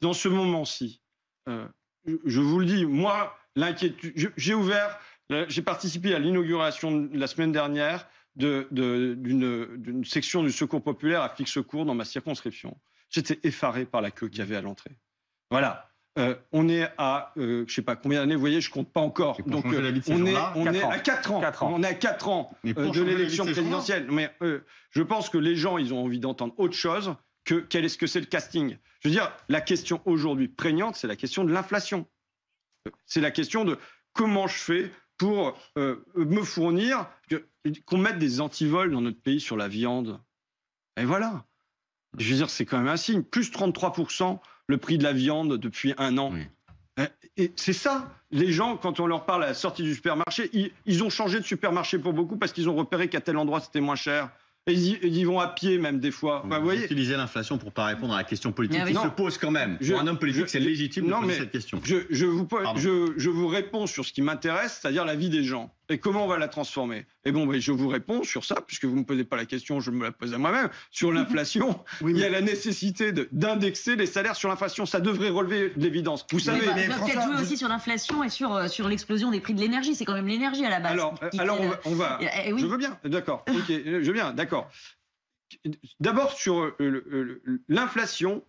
B: Dans ce moment-ci, je vous le dis, moi, l'inquiétude, j'ai participé à l'inauguration la semaine dernière d'une section du Secours populaire à Flixecourt dans ma circonscription. J'étais effaré par la queue qu'il y avait à l'entrée. Voilà. On est à, je ne sais pas combien d'années, vous voyez, je ne compte pas encore. Donc, on est à 4 ans. On est à 4 ans de l'élection présidentielle. Mais je pense que les gens, ils ont envie d'entendre autre chose que qu'est-ce que c'est le casting. Je veux dire, la question aujourd'hui prégnante, c'est la question de l'inflation. C'est la question de comment je fais pour me fournir, qu'on mette des antivols dans notre pays sur la viande. Et voilà. Je veux dire, c'est quand même un signe. Plus 33%. Le prix de la viande depuis 1 an. Oui. Et c'est ça. Les gens, quand on leur parle à la sortie du supermarché, ils ont changé de supermarché pour beaucoup parce qu'ils ont repéré qu'à tel endroit, c'était moins cher. Et ils y vont à pied même des fois.
C: Vous voyez, utilisez l'inflation pour ne pas répondre à la question politique qui se pose quand même. Pour un homme politique, c'est légitime de poser cette question.
B: Je vous réponds sur ce qui m'intéresse, c'est-à-dire la vie des gens. Et comment on va la transformer? Et bon, je vous réponds sur ça, puisque vous ne me posez pas la question, je me la pose à moi-même. Sur l'inflation, il y a la nécessité d'indexer les salaires sur l'inflation. Ça devrait relever de l'évidence. Vous savez,
E: mais peut-être jouer aussi sur l'inflation et sur l'explosion des prix de l'énergie. C'est quand même l'énergie à la base.
B: Alors on va. Je veux bien, d'accord. Ok, je veux bien, d'accord. D'abord sur l'inflation.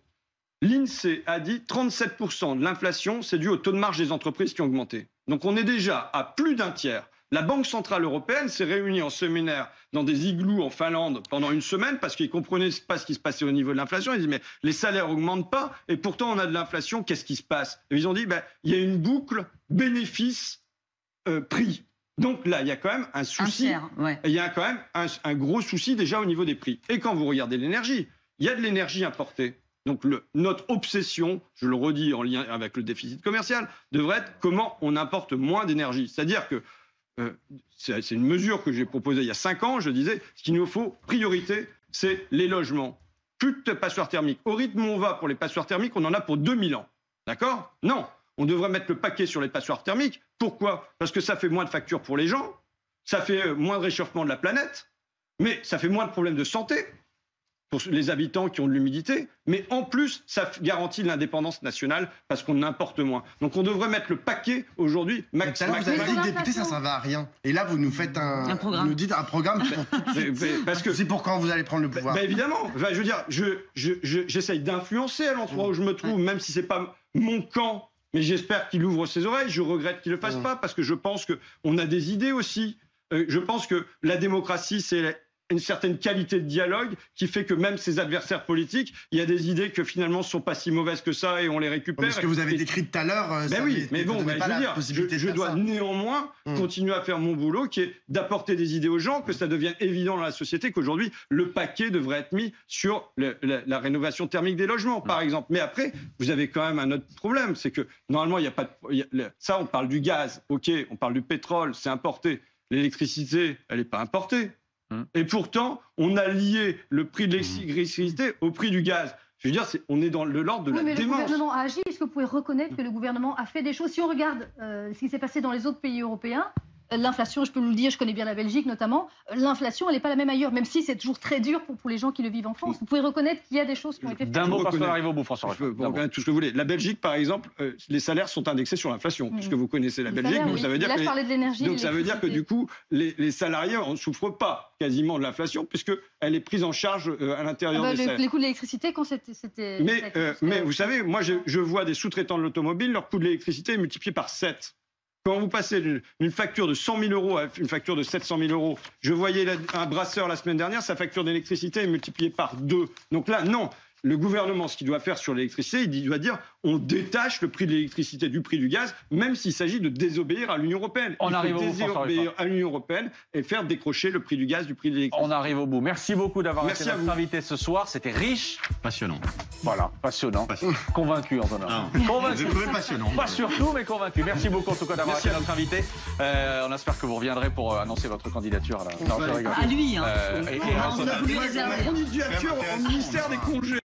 B: L'INSEE a dit 37% de l'inflation, c'est dû au taux de marge des entreprises qui ont augmenté. Donc on est déjà à plus d'un tiers. La Banque Centrale Européenne s'est réunie en séminaire dans des igloos en Finlande pendant 1 semaine parce qu'ils ne comprenaient pas ce qui se passait au niveau de l'inflation. Ils disaient, mais les salaires n'augmentent pas et pourtant on a de l'inflation, qu'est-ce qui se passe? Et ils ont dit, il y a une boucle bénéfice-prix. Donc là, il y a quand même un souci. Il y a quand même un gros souci déjà au niveau des prix. Et quand vous regardez l'énergie, il y a de l'énergie importée. Donc notre obsession, je le redis en lien avec le déficit commercial, devrait être comment on importe moins d'énergie. C'est-à-dire que c'est une mesure que j'ai proposée il y a 5 ans, je disais, ce qu'il nous faut, priorité, c'est les logements. Plus de passoires thermiques. Au rythme où on va pour les passoires thermiques, on en a pour 2000 ans. D'accord? Non, on devrait mettre le paquet sur les passoires thermiques. Pourquoi? Parce que ça fait moins de factures pour les gens, ça fait moins de réchauffement de la planète, mais ça fait moins de problèmes de santé pour les habitants qui ont de l'humidité, mais en plus, ça garantit l'indépendance nationale parce qu'on importe moins. Donc on devrait mettre le paquet aujourd'hui.
G: Vous avez dit que député, ça ne servait à rien. Et là, vous nous faites un programme. Vous nous dites un programme pour tout de suite. Parce que c'est pour quand vous allez prendre le pouvoir.
B: Évidemment. Je veux dire, j'essaye d'influencer à l'endroit où je me trouve, même si ce n'est pas mon camp. Mais j'espère qu'il ouvre ses oreilles. Je regrette qu'il ne le fasse pas parce que je pense qu'on a des idées aussi. Je pense que la démocratie, c'est une certaine qualité de dialogue qui fait que même ses adversaires politiques, il y a des idées que finalement ne sont pas si mauvaises que ça et on les récupère.
G: Ce que vous avez décrit tout à l'heure,
B: je dois néanmoins continuer à faire mon boulot qui est d'apporter des idées aux gens, que ça devienne évident dans la société qu'aujourd'hui le paquet devrait être mis sur la rénovation thermique des logements, par exemple. Mais après, vous avez quand même un autre problème, c'est que normalement il n'y a pas ça, on parle du gaz, ok, on parle du pétrole, c'est importé. l'électricité, elle n'est pas importée. Et pourtant, on a lié le prix de l'électricité au prix du gaz. Je veux dire, on est dans l'ordre de la démence.
A: Le gouvernement a agi. Est-ce que vous pouvez reconnaître que le gouvernement a fait des choses? Si on regarde ce qui s'est passé dans les autres pays européens, l'inflation, je peux vous le dire, je connais bien la Belgique notamment, l'inflation, elle n'est pas la même ailleurs, même si c'est toujours très dur pour les gens qui le vivent en France. Vous pouvez reconnaître qu'il y a des choses qui ont été faites.
D: D'un mot, parce qu'on arrive au bout, François.
B: Je peux reconnaître tout ce que vous voulez. La Belgique, par exemple, les salaires sont indexés sur l'inflation, puisque vous connaissez la Belgique.
A: Salaires,
B: donc ça veut dire
A: là, je parlais de l'énergie.
B: Donc ça veut dire que du coup, les salariés ne souffrent pas quasiment de l'inflation, puisqu'elle est prise en charge à l'intérieur des salaires.
A: Les coûts de l'électricité, quand c'était...
B: Mais vous savez, moi, je vois des sous-traitants de l'automobile, leur coût de l'électricité est multiplié par 7. Quand vous passez d'une facture de 100 000 euros à une facture de 700 000 euros, je voyais un brasseur la semaine dernière, sa facture d'électricité est multipliée par 2. Donc là, non. Le gouvernement, ce qu'il doit faire sur l'électricité, il doit dire on détache le prix de l'électricité du prix du gaz, même s'il s'agit de désobéir à l'Union européenne.
D: On arrive au bout,
B: désobéir à l'Union européenne et faire décrocher le prix du gaz du prix de l'électricité.
D: On arrive au bout. Merci beaucoup d'avoir été notre invité ce soir. C'était riche.
C: Passionnant.
D: Voilà, passionnant. Convaincu, Antonin. Convaincu.
C: Passionnant.
D: Pas surtout, mais convaincu. Merci beaucoup en tout cas d'avoir été notre invité. On espère que vous reviendrez pour annoncer votre candidature à la...
E: À lui, hein.
G: Candidature au ministère des Congés.